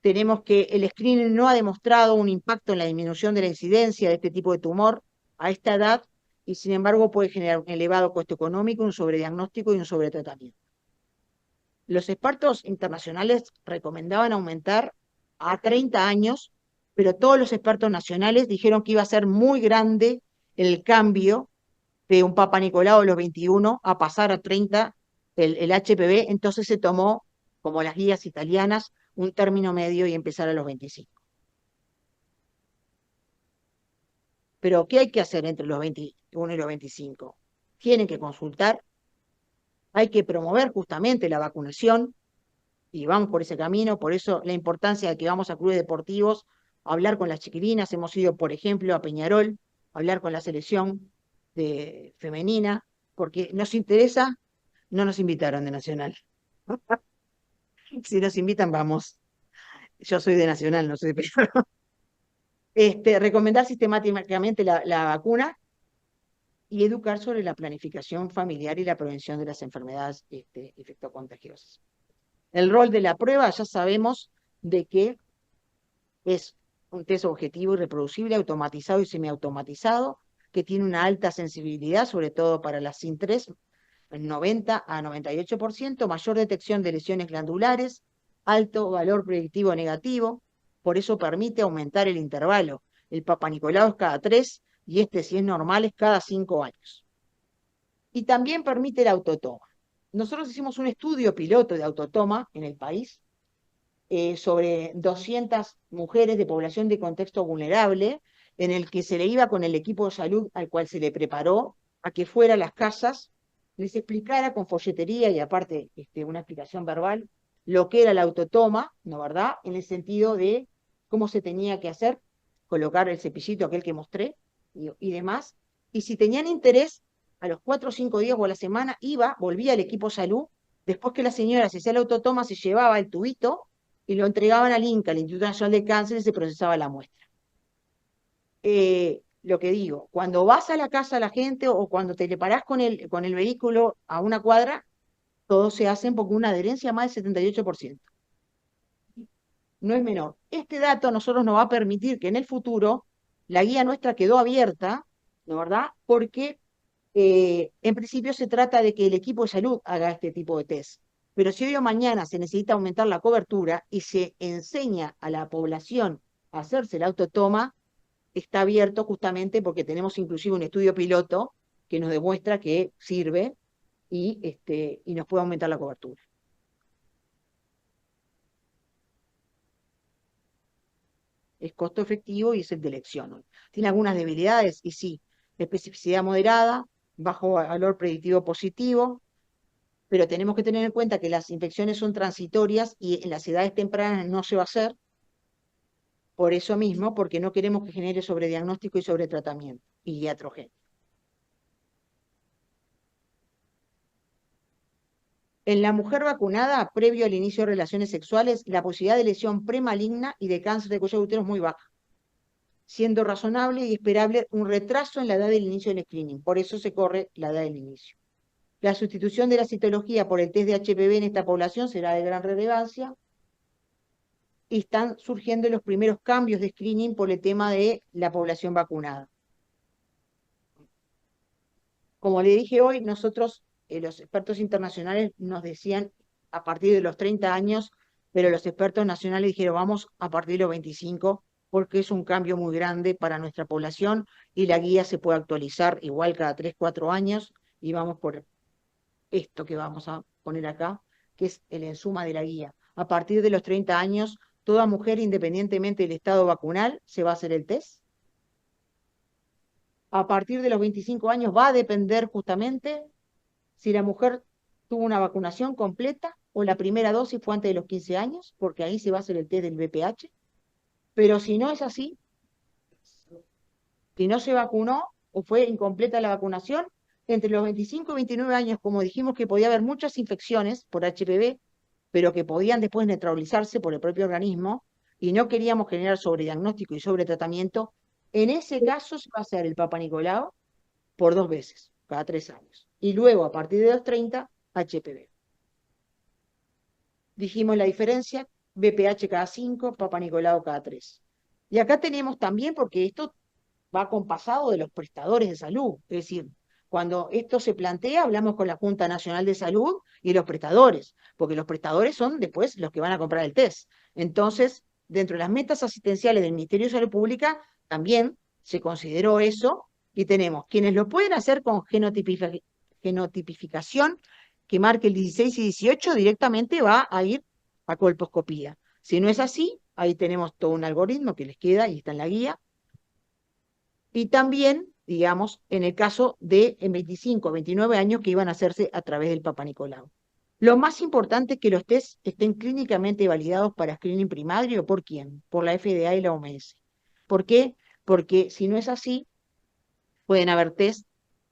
Tenemos que el screening no ha demostrado un impacto en la disminución de la incidencia de este tipo de tumor a esta edad, y sin embargo puede generar un elevado costo económico, un sobrediagnóstico y un sobretratamiento. Los expertos internacionales recomendaban aumentar a 30 años, pero todos los expertos nacionales dijeron que iba a ser muy grande el cambio de un Papa Nicolau a los 21 a pasar a 30 el HPV, entonces se tomó, como las guías italianas, un término medio y empezar a los 25. Pero, ¿qué hay que hacer entre los 21 y los 25? Tienen que consultar, hay que promover justamente la vacunación, y vamos por ese camino, por eso la importancia de que vamos a clubes deportivos, a hablar con las chiquilinas, hemos ido, por ejemplo, a Peñarol, a hablar con la selección femenina, porque nos interesa, no nos invitaron de Nacional. Si nos invitan, vamos. Yo soy de Nacional, no soy de Peñarol. Recomendar sistemáticamente la vacuna y educar sobre la planificación familiar y la prevención de las enfermedades infectocontagiosas. El rol de la prueba, ya sabemos de que es un test objetivo y reproducible, automatizado y semiautomatizado, que tiene una alta sensibilidad, sobre todo para las SIN3, 90 a 98%, mayor detección de lesiones glandulares, alto valor predictivo negativo, por eso permite aumentar el intervalo. El Papa Nicolau es cada 3 y si es normal, es cada 5 años. Y también permite la autotoma. Nosotros hicimos un estudio piloto de autotoma en el país sobre 200 mujeres de población de contexto vulnerable, en el que se le iba con el equipo de salud al cual se le preparó a que fuera a las casas, les explicara con folletería y aparte una explicación verbal lo que era la autotoma, ¿no verdad? En el sentido de cómo se tenía que hacer, colocar el cepillito aquel que mostré y demás, y si tenían interés, a los 4 o 5 días o a la semana volvía al equipo salud, después que la señora se hacía la autotoma, se llevaba el tubito y lo entregaban al INCA, al Instituto Nacional de Cáncer, y se procesaba la muestra. lo que digo, cuando vas a la casa de la gente o cuando te le parás con el vehículo a una cuadra, todos se hacen porque una adherencia más del 78%. No es menor. Este dato a nosotros nos va a permitir que en el futuro la guía nuestra quedó abierta, ¿no verdad? Porque en principio se trata de que el equipo de salud haga este tipo de test. Pero si hoy o mañana se necesita aumentar la cobertura y se enseña a la población a hacerse la autotoma, está abierto justamente porque tenemos inclusive un estudio piloto que nos demuestra que sirve y nos puede aumentar la cobertura. Es costo efectivo y es el de elección. Tiene algunas debilidades y sí, especificidad moderada, bajo valor predictivo positivo, pero tenemos que tener en cuenta que las infecciones son transitorias y en las edades tempranas no se va a hacer, por eso mismo, porque no queremos que genere sobrediagnóstico y sobretratamiento y iatrogenia. En la mujer vacunada, previo al inicio de relaciones sexuales, la posibilidad de lesión premaligna y de cáncer de cuello de útero es muy baja, siendo razonable y esperable un retraso en la edad del inicio del screening. Por eso se corre la edad del inicio. La sustitución de la citología por el test de HPV en esta población será de gran relevancia y están surgiendo los primeros cambios de screening por el tema de la población vacunada. Como le dije hoy, nosotros, los expertos internacionales nos decían a partir de los 30 años, pero los expertos nacionales dijeron vamos a partir de los 25 porque es un cambio muy grande para nuestra población y la guía se puede actualizar igual cada 3, 4 años y vamos por esto que vamos a poner acá, que es el ensuma de la guía. A partir de los 30 años, toda mujer, independientemente del estado vacunal, se va a hacer el test. A partir de los 25 años va a depender justamente si la mujer tuvo una vacunación completa o la primera dosis fue antes de los 15 años, porque ahí se va a hacer el test del VPH. Pero si no es así, si no se vacunó o fue incompleta la vacunación, entre los 25 y 29 años, como dijimos que podía haber muchas infecciones por HPV, pero que podían después neutralizarse por el propio organismo, y no queríamos generar sobrediagnóstico y sobretratamiento, en ese caso se va a hacer el Papa Nicolau por 2 veces, cada 3 años. Y luego, a partir de los 30, HPV. Dijimos la diferencia, VPH cada 5, Papa Nicolau cada 3. Y acá tenemos también, porque esto va acompasado de los prestadores de salud, es decir, cuando esto se plantea, hablamos con la Junta Nacional de Salud y los prestadores, porque los prestadores son después los que van a comprar el test. Entonces, dentro de las metas asistenciales del Ministerio de Salud Pública, también se consideró eso, y tenemos quienes lo pueden hacer con genotipificación, que marque el 16 y 18, directamente va a ir a colposcopía. Si no es así, ahí tenemos todo un algoritmo que les queda y está en la guía. Y también, digamos, en el caso de en 25 29 años que iban a hacerse a través del Papa Nicolau. Lo más importante es que los test estén clínicamente validados para screening primario. ¿Por quién? Por la FDA y la OMS. ¿Por qué? Porque si no es así, pueden haber test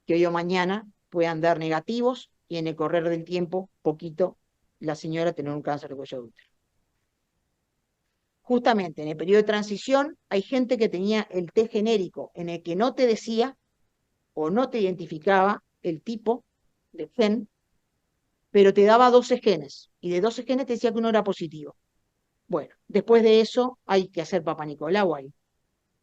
que hoy o mañana puedan dar negativos y en el correr del tiempo, poquito, la señora tener un cáncer de cuello de útero. Justamente en el periodo de transición hay gente que tenía el test genérico en el que no te decía o no te identificaba el tipo de gen, pero te daba 12 genes, y de 12 genes te decía que uno era positivo. Bueno, después de eso hay que hacer Papa Nicolau ahí.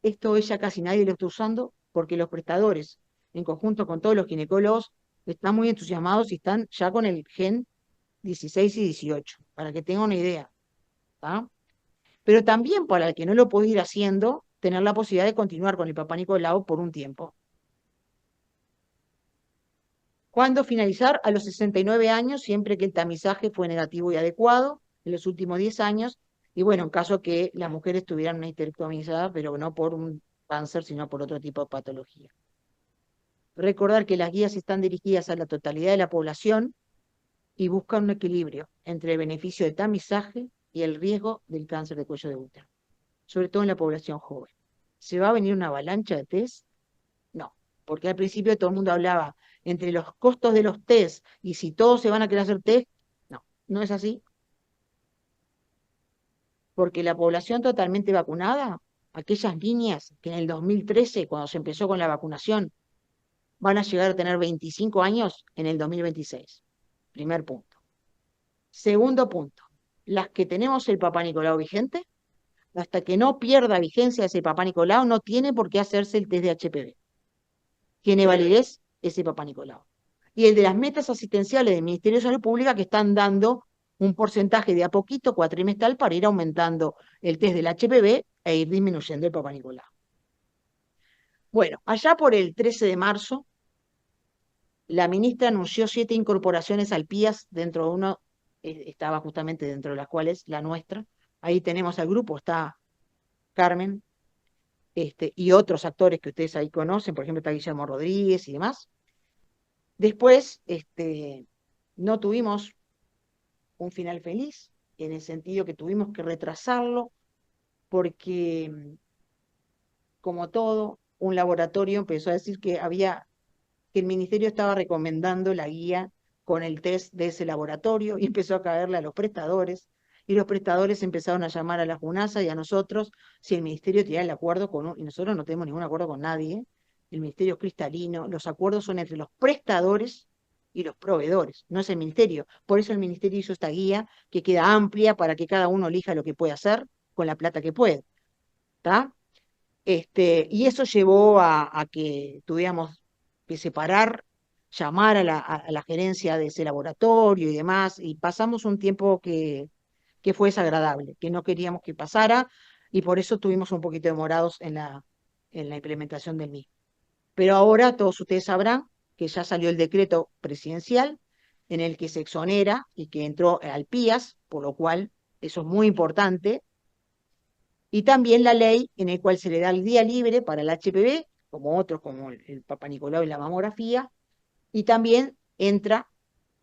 Esto ya casi nadie lo está usando porque los prestadores, en conjunto con todos los ginecólogos, están muy entusiasmados y están ya con el gen 16 y 18, para que tengan una idea. ¿Tá? Pero también para el que no lo puede ir haciendo, tener la posibilidad de continuar con el Papa Nicolau por un tiempo. ¿Cuándo finalizar? A los 69 años, siempre que el tamizaje fue negativo y adecuado, en los últimos 10 años, y bueno, en caso que las mujeres tuvieran una histerectomizada, pero no por un cáncer, sino por otro tipo de patología. Recordar que las guías están dirigidas a la totalidad de la población y buscan un equilibrio entre el beneficio del tamizaje y el riesgo del cáncer de cuello de útero, sobre todo en la población joven. ¿Se va a venir una avalancha de test? No, porque al principio todo el mundo hablaba entre los costos de los test y si todos se van a querer hacer test. No, no es así. Porque la población totalmente vacunada aquellas niñas que en el 2013, cuando se empezó con la vacunación, van a llegar a tener 25 años en el 2026. Primer punto. Segundo punto, las que tenemos el Papá Nicolau vigente, hasta que no pierda vigencia ese Papá Nicolau, no tiene por qué hacerse el test de HPV. Tiene validez ese Papá Nicolau. Y el de las metas asistenciales del Ministerio de Salud Pública, que están dando un porcentaje de a poquito cuatrimestral para ir aumentando el test del HPV e ir disminuyendo el Papá Nicolau. Bueno, allá por el 13 de marzo, la ministra anunció 7 incorporaciones al PIAS, dentro de uno, estaba justamente dentro de las cuales la nuestra. Ahí tenemos al grupo, está Carmen, y otros actores que ustedes ahí conocen, por ejemplo, está Guillermo Rodríguez y demás. Después, no tuvimos un final feliz, en el sentido que tuvimos que retrasarlo, porque, como todo, un laboratorio empezó a decir que el ministerio estaba recomendando la guía con el test de ese laboratorio y empezó a caerle a los prestadores, y los prestadores empezaron a llamar a la JUNASA y a nosotros si el ministerio tenía el acuerdo y nosotros no tenemos ningún acuerdo con nadie, el ministerio es cristalino, los acuerdos son entre los prestadores y los proveedores, no es el ministerio. Por eso el ministerio hizo esta guía que queda amplia para que cada uno elija lo que puede hacer con la plata que puede. ¿Está? Y eso llevó a que tuviéramos que separar, llamar a la gerencia de ese laboratorio y demás, y pasamos un tiempo que fue desagradable, que no queríamos que pasara, y por eso estuvimos un poquito demorados en la implementación del mismo. Pero ahora todos ustedes sabrán que ya salió el decreto presidencial en el que se exonera y que entró al PIAS, por lo cual eso es muy importante, y también la ley en la cual se le da el día libre para el HPV, como otros, como el Papá Nicolau y la mamografía, y también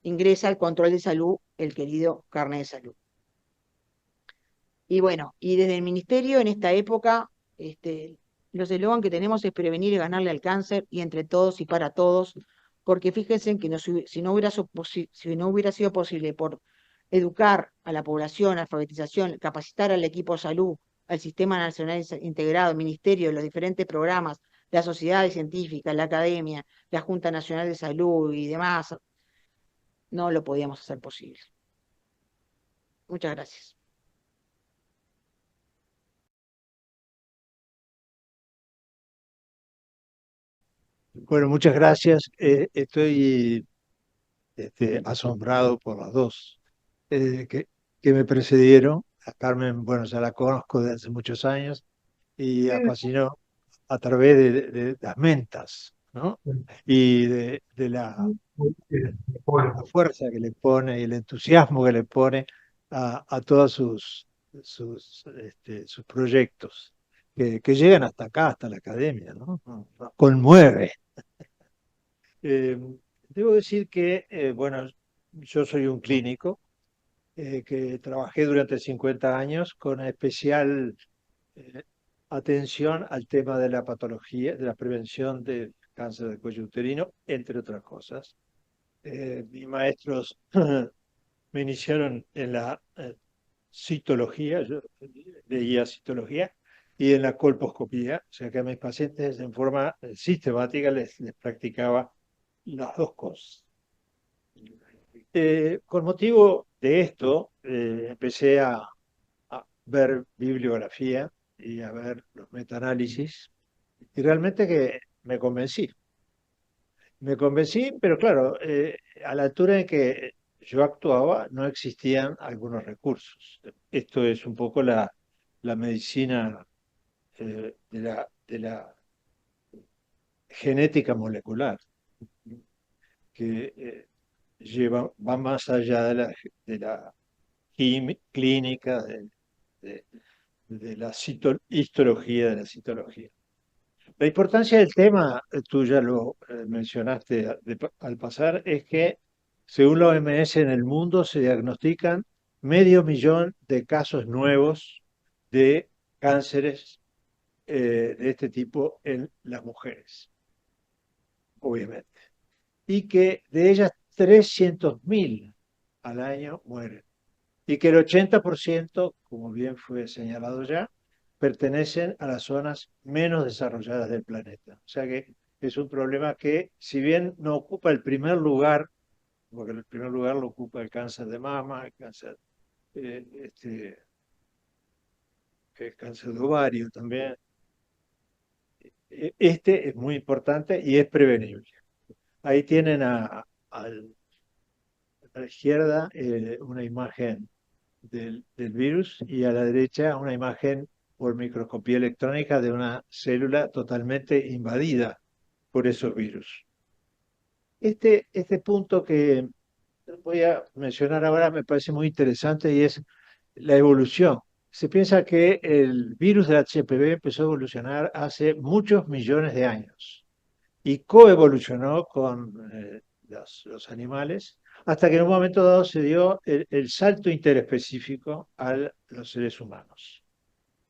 ingresa al control de salud el querido carnet de salud. Y bueno, y desde el ministerio en esta época, los eslogan que tenemos es prevenir y ganarle al cáncer, y entre todos y para todos, porque fíjense que si no hubiera sido posible por educar a la población, alfabetización, capacitar al equipo de salud, al Sistema Nacional Integrado, al Ministerio, los diferentes programas, las sociedades científicas, la academia, la Junta Nacional de Salud y demás, no lo podíamos hacer posible. Muchas gracias. Bueno, muchas gracias. Estoy asombrado por las dos que me precedieron. A Carmen, bueno, ya la conozco desde hace muchos años y a Facinó a través de las mentas, ¿no? Y de la fuerza que le pone y el entusiasmo que le pone a todos sus proyectos que llegan hasta acá, hasta la academia, ¿no? Nos conmueve. Debo decir que, bueno, yo soy un clínico que trabajé durante 50 años con especial atención al tema de la patología, de la prevención del cáncer de cuello uterino, entre otras cosas. Mis maestros me iniciaron en la citología, yo leía citología, y en la colposcopía, o sea que a mis pacientes en forma sistemática les practicaba las dos cosas. Con motivo de esto, empecé a ver bibliografía y a ver los metaanálisis, y realmente que me convencí. Me convencí, pero claro, a la altura en que yo actuaba no existían algunos recursos. Esto es un poco la medicina de la genética molecular, que va más allá de la clínica, de la histología, de la citología. La importancia del tema, tú ya lo mencionaste al pasar, es que según la OMS en el mundo se diagnostican 500.000 de casos nuevos de cánceres de este tipo en las mujeres, obviamente. Y que de ellas 300.000 al año mueren. Y que el 80%, como bien fue señalado ya, pertenecen a las zonas menos desarrolladas del planeta. O sea que es un problema que, si bien no ocupa el primer lugar, porque el primer lugar lo ocupa el cáncer de mama, eh, este, el cáncer de ovario también, este es muy importante y es prevenible. Ahí tienen a la izquierda una imagen del virus y a la derecha una imagen por microscopía electrónica de una célula totalmente invadida por esos virus. Este punto que voy a mencionar ahora me parece muy interesante y es la evolución. Se piensa que el virus del HPV empezó a evolucionar hace muchos millones de años y coevolucionó con los animales hasta que en un momento dado se dio el salto interespecífico a los seres humanos.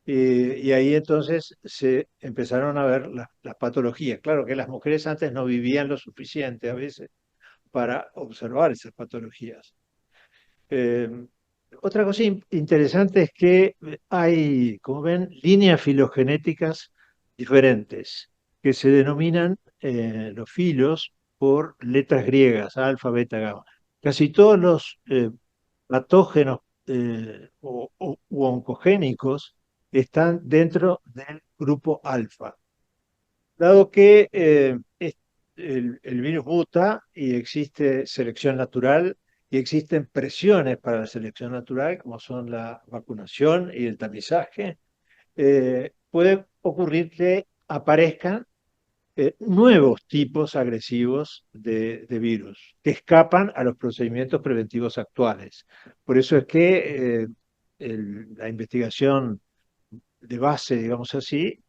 Y ahí entonces se empezaron a ver las patologías. Claro que las mujeres antes no vivían lo suficiente a veces para observar esas patologías. Eh, Otra cosa interesante es que hay, como ven, líneas filogenéticas diferentes que se denominan los filos por letras griegas, alfa, beta, gamma. Casi todos los patógenos u oncogénicos están dentro del grupo alfa. Dado que el virus muta y existe selección natural y existen presiones para la selección natural, como son la vacunación y el tamizaje, puede ocurrir que aparezcan nuevos tipos agresivos de virus que escapan a los procedimientos preventivos actuales. Por eso es que la investigación de base, digamos así,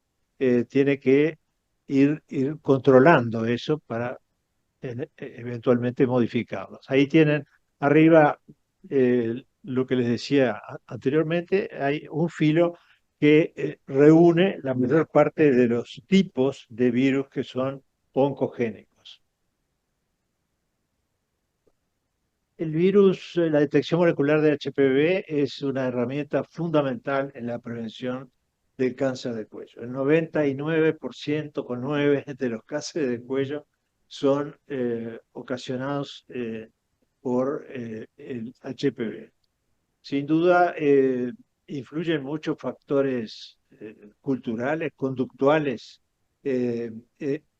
tiene que ir controlando eso para eventualmente modificarlos. Ahí tienen arriba lo que les decía anteriormente, hay un filo que reúne la mayor parte de los tipos de virus que son oncogénicos. El virus, la detección molecular de HPV es una herramienta fundamental en la prevención del cáncer de cuello. El 99,9% de los cánceres de cuello son ocasionados por el HPV. Sin duda, influyen muchos factores culturales, conductuales,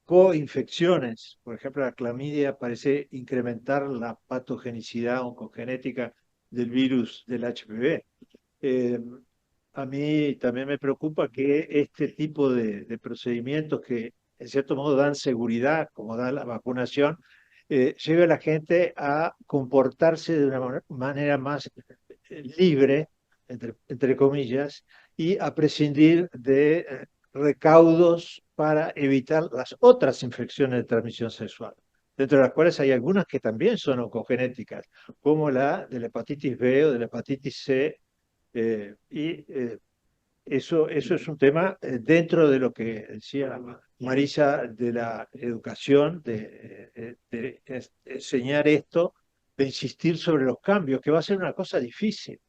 coinfecciones. Por ejemplo, la clamidia parece incrementar la patogenicidad oncogenética del virus del HPV. A mí también me preocupa que este tipo de procedimientos que en cierto modo dan seguridad, como da la vacunación, lleve a la gente a comportarse de una manera más libre, entre comillas, y a prescindir de recaudos para evitar las otras infecciones de transmisión sexual, dentro de las cuales hay algunas que también son oncogenéticas, como la de la hepatitis B o de la hepatitis C, eso es un tema dentro de lo que decía Marisa de la educación, de enseñar esto, de insistir sobre los cambios, que va a ser una cosa difícil,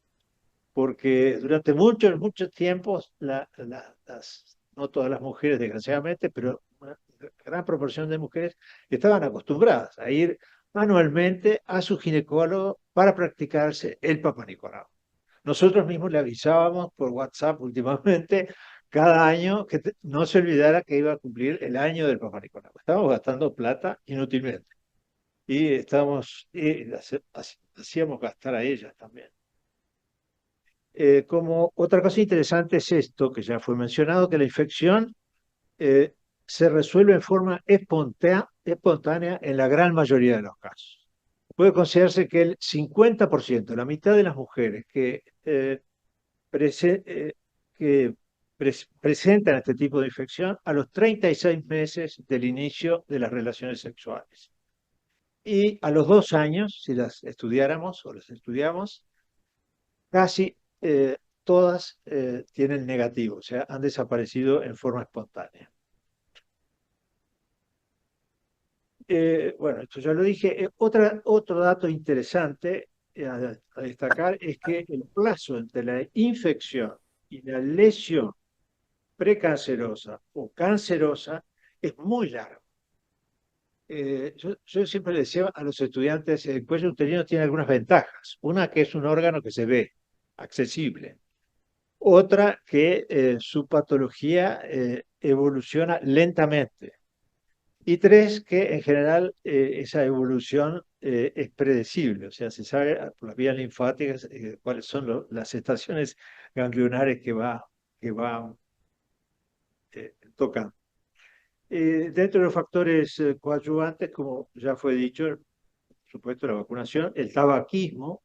porque durante muchos tiempos, no todas las mujeres, desgraciadamente, pero una gran proporción de mujeres estaban acostumbradas a ir manualmente a su ginecólogo para practicarse el Papa Nicolau. Nosotros mismos le avisábamos por WhatsApp últimamente cada año que no se olvidara que iba a cumplir el año del Papa Nicolau. Estábamos gastando plata inútilmente y hacíamos gastar a ellas también. Como otra cosa interesante es esto, que ya fue mencionado, que la infección se resuelve en forma espontánea en la gran mayoría de los casos. Puede considerarse que el 50%, la mitad de las mujeres que presentan este tipo de infección a los 36 meses del inicio de las relaciones sexuales. Y a los 2 años, si las estudiáramos o las estudiamos, casi todas tienen negativo, o sea, han desaparecido en forma espontánea. Bueno, esto ya lo dije. Otro dato interesante a destacar es que el plazo entre la infección y la lesión precancerosa o cancerosa es muy largo. Yo siempre le decía a los estudiantes, el cuello uterino tiene algunas ventajas. Una, que es un órgano que se ve, accesible. Otra, que su patología evoluciona lentamente. Y tres, que en general esa evolución es predecible, o sea, se sabe por las vías linfáticas cuáles son las estaciones ganglionares que va tocando. Dentro de los factores coadyuvantes, como ya fue dicho, por supuesto, la vacunación, el tabaquismo,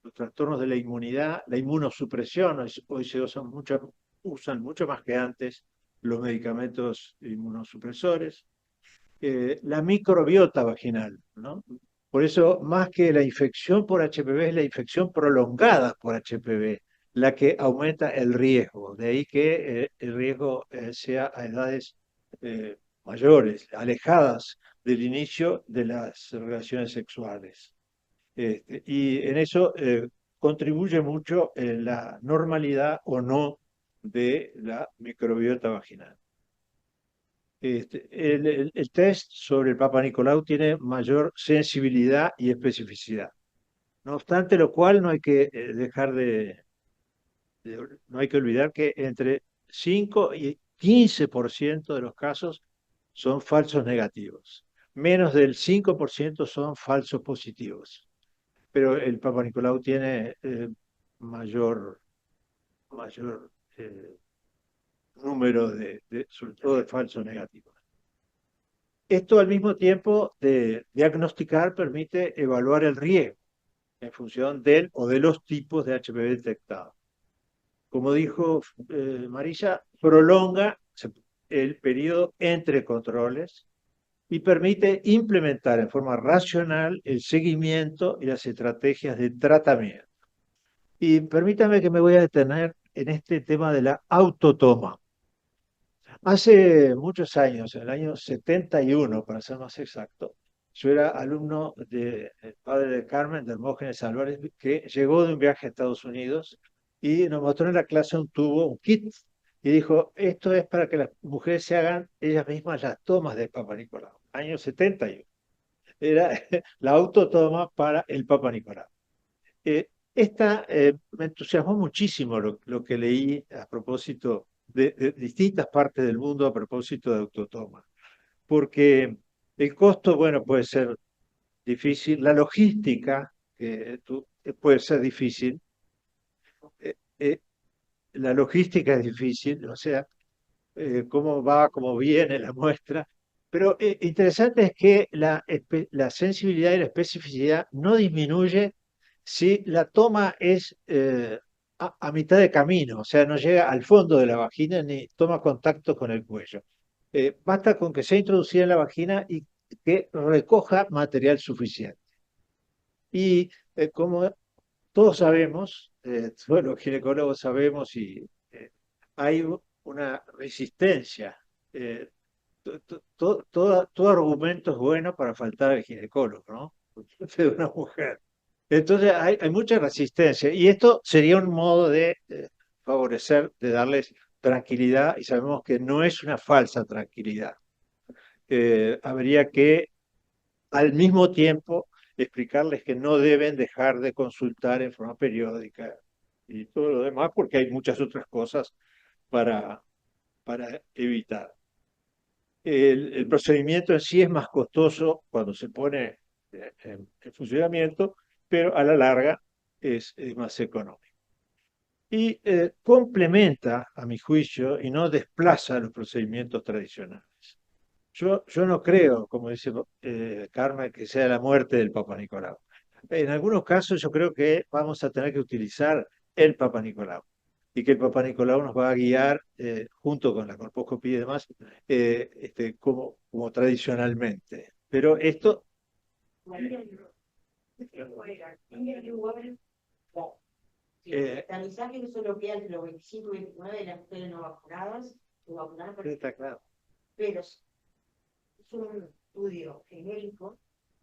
los trastornos de la inmunidad, la inmunosupresión, hoy se usan mucho más que antes los medicamentos inmunosupresores, la microbiota vaginal, ¿no? Por eso, más que la infección por HPV, es la infección prolongada por HPV la que aumenta el riesgo. De ahí que el riesgo sea a edades mayores, alejadas del inicio de las relaciones sexuales. Y en eso contribuye mucho la normalidad o no de la microbiota vaginal. El test sobre el Papa Nicolau tiene mayor sensibilidad y especificidad. No obstante lo cual, no hay que no hay que olvidar que entre 5 y 15% de los casos son falsos negativos. Menos del 5% son falsos positivos. Pero el Papa Nicolau tiene mayor, mayor número sobre todo de falsos negativos. Esto al mismo tiempo de diagnosticar permite evaluar el riesgo en función del o de los tipos de HPV detectados. Como dijo Marisa, prolonga el periodo entre controles y permite implementar en forma racional el seguimiento y las estrategias de tratamiento. Y permítame que me voy a detener en este tema de la autotoma. Hace muchos años, en el año 71, para ser más exacto, yo era alumno del padre de Carmen, de Hermógenes Álvarez, que llegó de un viaje a Estados Unidos y nos mostró en la clase un tubo, un kit, y dijo, esto es para que las mujeres se hagan ellas mismas las tomas del Papa Nicolau. Año 71. Era la autotoma para el Papa Nicolau. Me entusiasmó muchísimo lo que leí a propósito de distintas partes del mundo a propósito de autotoma, porque el costo, bueno, puede ser difícil, la logística puede ser difícil, eh, eh, la logística es difícil, o sea, cómo va, cómo viene la muestra, pero interesante es que la sensibilidad y la especificidad no disminuye si la toma es a mitad de camino, o sea, no llega al fondo de la vagina ni toma contacto con el cuello. Basta con que sea introducida en la vagina y que recoja material suficiente. Y como todos sabemos, todos los ginecólogos sabemos, y hay una resistencia. Todo argumento es bueno para faltar al ginecólogo, ¿no? De una mujer. Entonces hay mucha resistencia y esto sería un modo de favorecer, de darles tranquilidad y sabemos que no es una falsa tranquilidad. Habría que al mismo tiempo explicarles que no deben dejar de consultar en forma periódica y todo lo demás porque hay muchas otras cosas para, para evitar. El procedimiento en sí es más costoso cuando se pone en funcionamiento, pero a la larga es más económico. Y complementa, a mi juicio, y no desplaza los procedimientos tradicionales. Yo no creo, como dice Carmen, que sea la muerte del Papa Nicolau. En algunos casos yo creo que vamos a tener que utilizar el Papa Nicolau y que el Papa Nicolau nos va a guiar junto con la colposcopía y demás, como tradicionalmente. Pero esto... El mensaje que solo queda entre los 25 y 29 de las mujeres no vacunadas, o vacunadas, Está claro. pero es un estudio genérico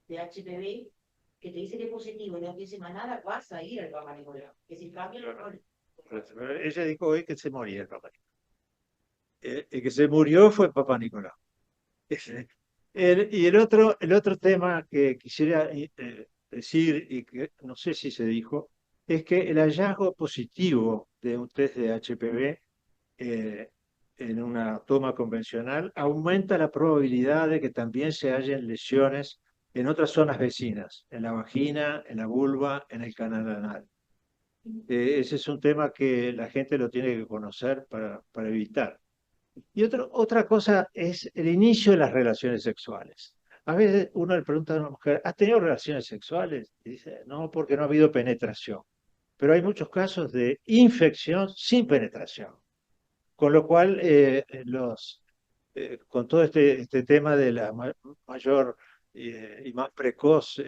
de HPV que te dice que es positivo y no te dice más nada, vas a ir al Papa Nicolau. Que si cambia el rol. Ella dijo hoy que se moría el Papa Nicolau. el que se murió fue Papa Nicolau. Y el otro tema que quisiera decir, y que no sé si se dijo, es que el hallazgo positivo de un test de HPV en una toma convencional aumenta la probabilidad de que también se hallen lesiones en otras zonas vecinas, en la vagina, en la vulva, en el canal anal. Ese es un tema que la gente lo tiene que conocer para evitar. Y otra cosa es el inicio de las relaciones sexuales. A veces uno le pregunta a una mujer, ¿has tenido relaciones sexuales? Y dice, no, porque no ha habido penetración. Pero hay muchos casos de infección sin penetración. Con lo cual, con todo este tema de la mayor y más precoz,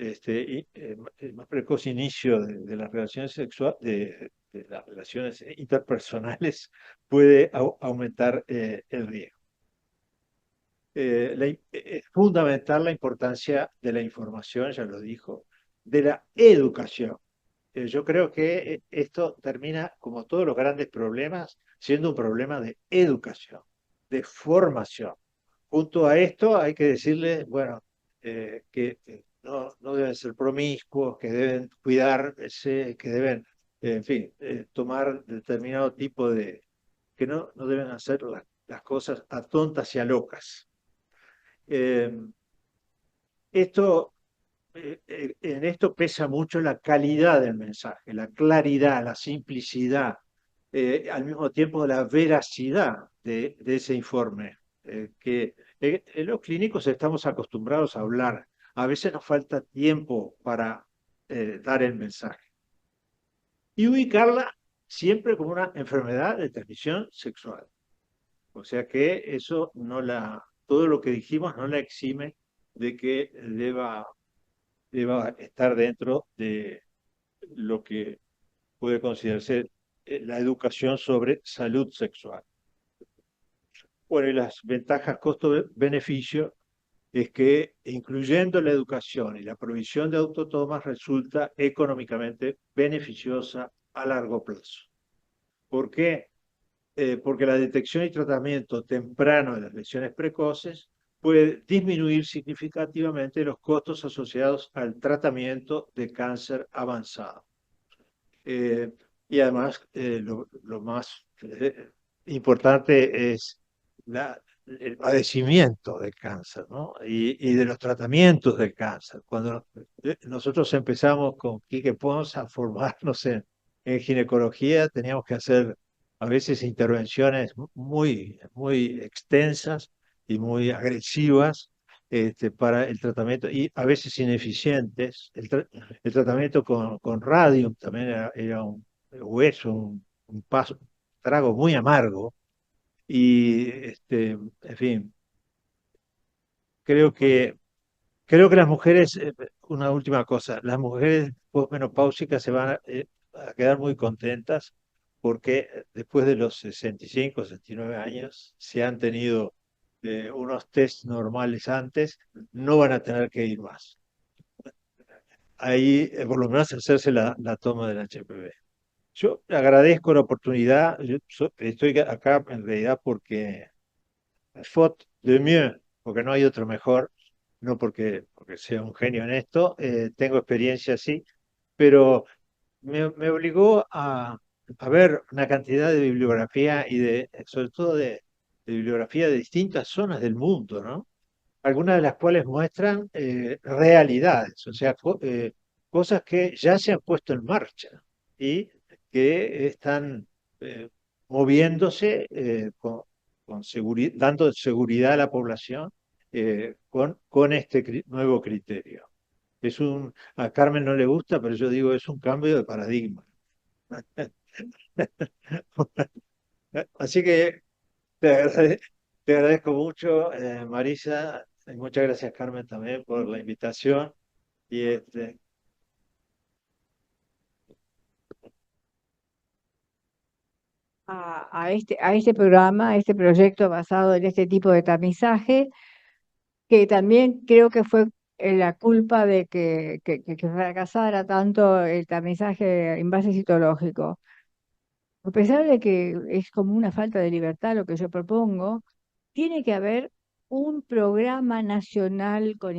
más precoz inicio de las relaciones sexuales, de las relaciones interpersonales, puede aumentar el riesgo. Es fundamental la importancia de la información, ya lo dijo, de la educación. Yo creo que esto termina, como todos los grandes problemas, siendo un problema de educación, de formación. Junto a esto hay que decirle, bueno, que no deben ser promiscuos, que deben cuidarse, que deben, en fin, tomar determinado tipo que no deben hacer las cosas a tontas y a locas. Eh, esto en esto pesa mucho la calidad del mensaje, la claridad, la simplicidad, al mismo tiempo la veracidad de ese informe, que en los clínicos estamos acostumbrados a hablar, a veces nos falta tiempo para dar el mensaje. Y ubicarla siempre como una enfermedad de transmisión sexual. O sea que eso todo lo que dijimos no la exime de que deba estar dentro de lo que puede considerarse la educación sobre salud sexual. Bueno, y las ventajas costo-beneficio es que incluyendo la educación y la provisión de autotomas resulta económicamente beneficiosa a largo plazo. ¿Por qué? Porque la detección y tratamiento temprano de las lesiones precoces puede disminuir significativamente los costos asociados al tratamiento de cáncer avanzado. Y además, lo más importante es el padecimiento del cáncer, ¿no? Y de los tratamientos del cáncer. Cuando nosotros empezamos con Quique Pons a formarnos en ginecología, teníamos que hacer a veces intervenciones muy, muy extensas y muy agresivas para el tratamiento, y a veces ineficientes. El tratamiento con radium también era un hueso, un trago muy amargo. Y, en fin, creo que, creo que las mujeres, una última cosa, las mujeres posmenopáusicas se van a quedar muy contentas porque después de los 65, 69 años, si han tenido unos test normales antes, no van a tener que ir más. Ahí, por lo menos, hacerse la toma del HPV. Yo agradezco la oportunidad. Yo estoy acá en realidad porque faute de mieux, porque no hay otro mejor, no porque sea un genio en esto, tengo experiencia sí, pero me obligó a ver una cantidad de bibliografía y sobre todo de bibliografía de distintas zonas del mundo, ¿no? Algunas de las cuales muestran realidades, o sea, cosas que ya se han puesto en marcha y que están moviéndose dando seguridad a la población con este nuevo criterio. A Carmen no le gusta, pero yo digo, es un cambio de paradigma. Así que te agradezco mucho, Marisa, y muchas gracias, Carmen, también por la invitación. Y a este programa, a este proyecto basado en este tipo de tamizaje, que también creo que fue la culpa de que fracasara tanto el tamizaje en base citológico. a pesar de que es como una falta de libertad lo que yo propongo, tiene que haber un programa nacional con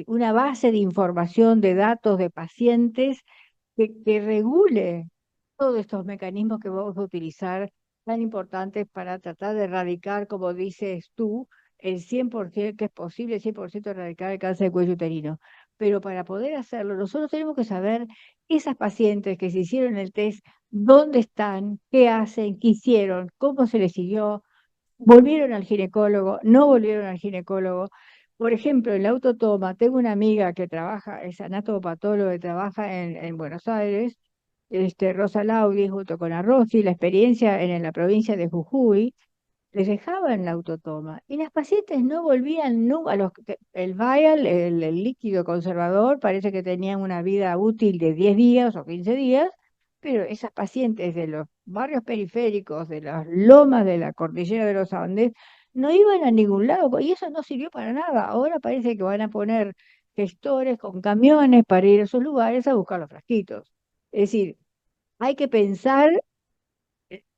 una base de información de datos de pacientes que regule todos estos mecanismos que vamos a utilizar tan importantes para tratar de erradicar, como dices tú, el 100% que es posible, el 100% erradicar el cáncer de cuello uterino. Pero para poder hacerlo, nosotros tenemos que saber esas pacientes que se hicieron el test, dónde están, qué hacen, qué hicieron, cómo se les siguió, volvieron al ginecólogo, no volvieron al ginecólogo. Por ejemplo, en la autotoma, tengo una amiga que trabaja, es anatomopatóloga, que trabaja en Buenos Aires, Rosa Laudi, junto con la Rosy, la experiencia en la provincia de Jujuy, les dejaban la autotoma y las pacientes no volvían nunca. El vial, el líquido conservador, parece que tenían una vida útil de 10 días o 15 días, pero esas pacientes de los barrios periféricos, de las lomas de la cordillera de los Andes, no iban a ningún lado y eso no sirvió para nada. Ahora parece que van a poner gestores con camiones para ir a esos lugares a buscar los frasquitos. Es decir, hay que pensar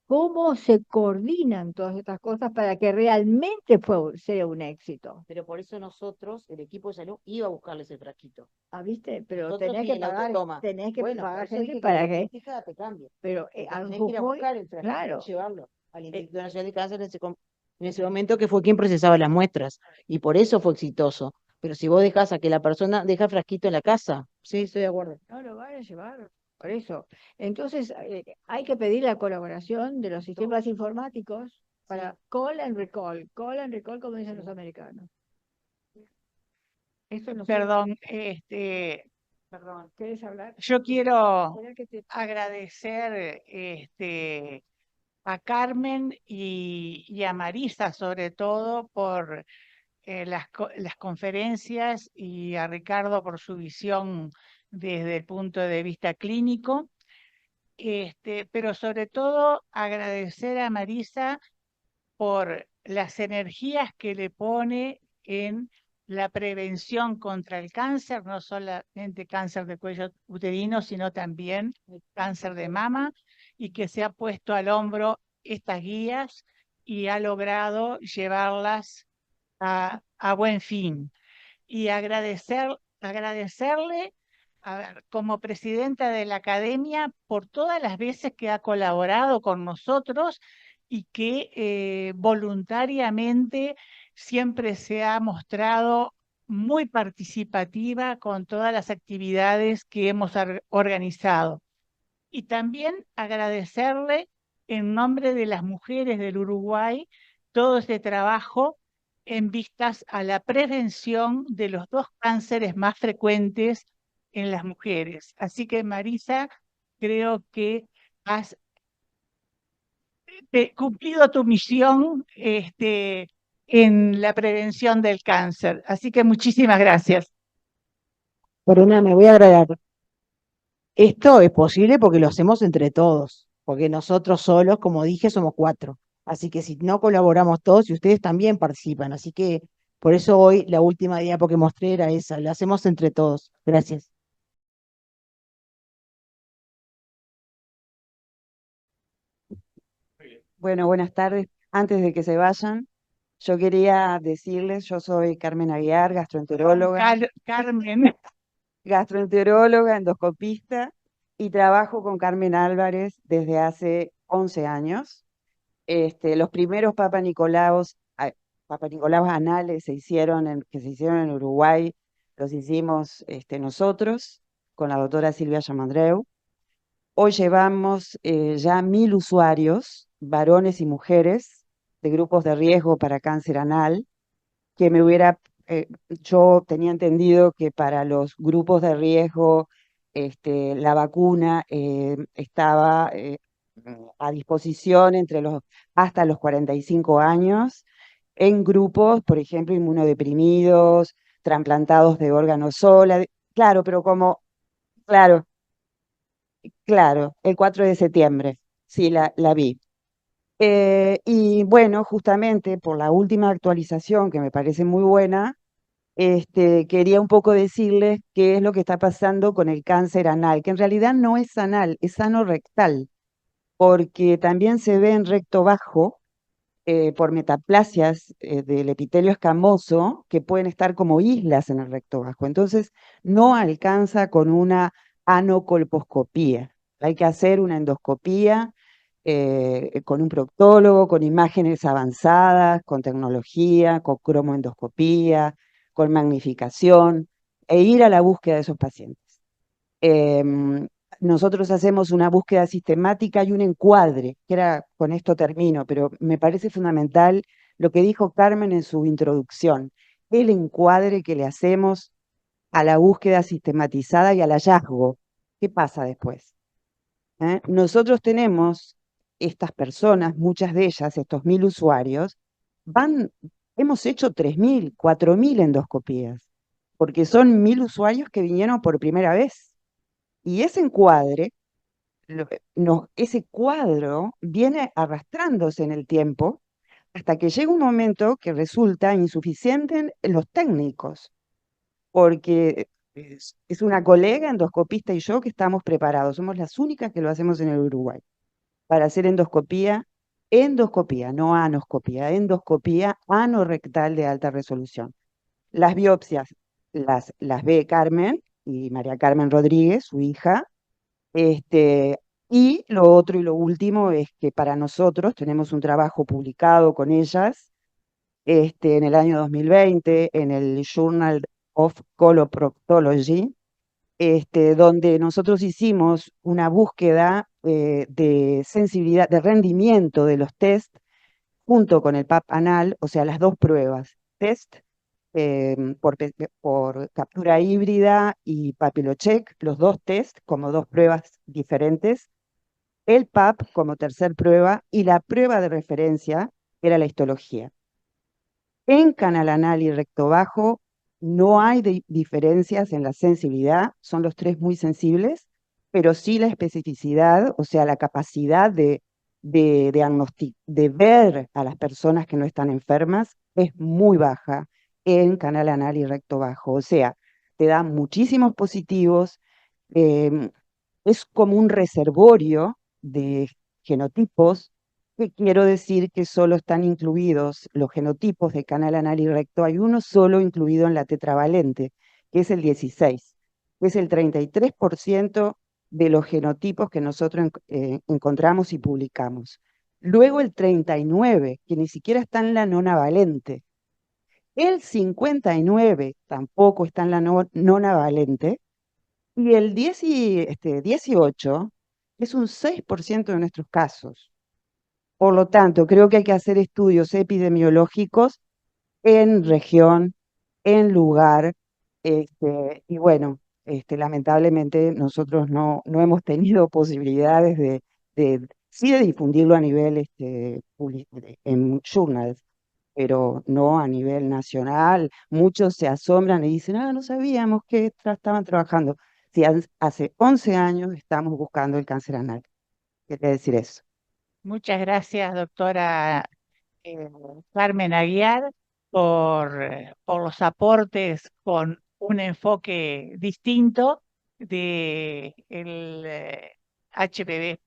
cómo se coordinan todas estas cosas para que realmente sea un éxito. Pero por eso nosotros, el equipo de salud, iba a buscarles el frasquito. ¿Ah, viste? Pero Nosotros tenés sí, que en la pagar, autotoma. tenés que Bueno, por pagar eso gente dije que para la que. logística te cambia. Pero Porque a tenés que ir a Jujuy, buscar el frasquito claro. y llevarlo al eh, Instituto Nacional de Cáncer en ese momento, que fue quien procesaba las muestras. Y por eso fue exitoso. Pero si vos dejás a que la persona deja el frasquito en la casa, sí, estoy de acuerdo. no lo van a llevar. Por eso. Entonces, hay que pedir la colaboración de los sistemas informáticos para call and recall, como dicen los americanos. Eso no Perdón, Perdón, ¿quieres hablar? yo quiero Espera que te- agradecer a Carmen y a Marisa sobre todo por las conferencias y a Ricardo por su visión desde el punto de vista clínico. Pero sobre todo agradecer a Marisa por las energías que le pone en la prevención contra el cáncer, no solamente cáncer de cuello uterino, sino también el cáncer de mama, y que se ha puesto al hombro estas guías y ha logrado llevarlas a buen fin. Y agradecerle como presidenta de la academia por todas las veces que ha colaborado con nosotros y que voluntariamente siempre se ha mostrado muy participativa con todas las actividades que hemos organizado. Y también agradecerle en nombre de las mujeres del Uruguay todo este trabajo en vistas a la prevención de los dos cánceres más frecuentes en las mujeres. Así que, Marisa, creo que has cumplido tu misión en la prevención del cáncer. Así que muchísimas gracias. Corona, me voy a agregar. Esto es posible porque lo hacemos entre todos, porque nosotros solos, como dije, somos 4. Así que si no colaboramos todos y ustedes también participan, así que por eso hoy la última diapo que mostré era esa, lo hacemos entre todos. Gracias. Bueno, buenas tardes. Antes de que se vayan, yo quería decirles, yo soy Carmen Aguiar, Carmen. gastroenteróloga, endoscopista, y trabajo con Carmen Álvarez desde hace 11 años. Los primeros Papa Nicolaos anales que se hicieron en Uruguay, los hicimos nosotros con la doctora Silvia Yamandreu. Hoy llevamos ya 1000 usuarios, varones y mujeres, de grupos de riesgo para cáncer anal, que yo tenía entendido que para los grupos de riesgo la vacuna estaba a disposición hasta los 45 años, en grupos, por ejemplo, inmunodeprimidos, trasplantados de órganos sola. Claro, pero claro, claro, el 4 de septiembre, sí, la vi. Y bueno, justamente por la última actualización, que me parece muy buena, quería un poco decirles qué es lo que está pasando con el cáncer anal, que en realidad no es anal, es anorectal. porque también se ve en recto bajo por metaplasias del epitelio escamoso que pueden estar como islas en el recto bajo. Entonces, no alcanza con una anocolposcopía. Hay que hacer una endoscopía con un proctólogo, con imágenes avanzadas, con tecnología, con cromoendoscopía, con magnificación, e ir a la búsqueda de esos pacientes. Em, Nosotros hacemos una búsqueda sistemática y un encuadre, que era, con esto termino, pero me parece fundamental lo que dijo Carmen en su introducción, el encuadre que le hacemos a la búsqueda sistematizada y al hallazgo. ¿Qué pasa después? Nosotros tenemos estas personas, muchas de ellas, estos 1000 usuarios, hemos hecho 3000, 4000 endoscopías, porque son 1000 usuarios que vinieron por primera vez. Y ese encuadre, ese cuadro viene arrastrándose en el tiempo hasta que llega un momento que resulta insuficiente en los técnicos, porque es una colega endoscopista y yo que estamos preparados, somos las únicas que lo hacemos en el Uruguay, para hacer endoscopía, no anoscopía, endoscopía anorrectal de alta resolución. Las biopsias las ve Carmen y María Carmen Rodríguez, su hija. Y lo otro y lo último es que para nosotros tenemos un trabajo publicado con ellas en el año 2020 en el Journal of Coloproctology, donde nosotros hicimos una búsqueda de sensibilidad, de rendimiento de los test junto con el PAP anal, o sea, las dos pruebas, test por captura híbrida y papilocheck, los dos test como dos pruebas diferentes, el PAP como tercer prueba y la prueba de referencia era la histología. En canal anal y recto bajo no hay diferencias en la sensibilidad, son los tres muy sensibles, pero sí la especificidad, o sea, la capacidad de ver a las personas que no están enfermas es muy baja en canal anal y recto bajo. O sea, te da muchísimos positivos, em, es como un reservorio de genotipos, que quiero decir que solo están incluidos los genotipos de canal anal y recto. Hay uno solo incluido en la tetravalente, que es el 16, que es el 33% de los genotipos que nosotros encontramos y publicamos. Luego el 39, que ni siquiera está en la nonavalente. El 59 tampoco está en la nonavalente. Y el 18 es un 6% de nuestros casos. Por lo tanto, creo que hay que hacer estudios epidemiológicos en región, en lugar, y bueno, lamentablemente nosotros no hemos tenido posibilidades sí de difundirlo a nivel en journals, pero no a nivel nacional. Muchos se asombran y dicen, no sabíamos que estaban trabajando. Si hace 11 años estamos buscando el cáncer anal. Quería decir eso. Muchas gracias, doctora eh, Carmen Aguiar, por los aportes con un enfoque distinto de el HPV.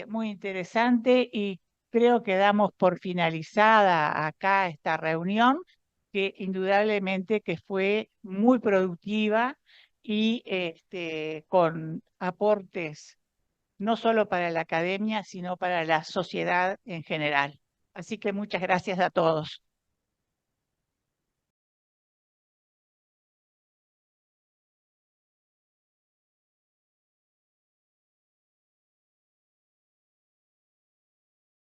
Muy interesante y creo que damos por finalizada acá esta reunión, que indudablemente que fue muy productiva y con aportes no solo para la academia, sino para la sociedad en general. Así que muchas gracias a todos.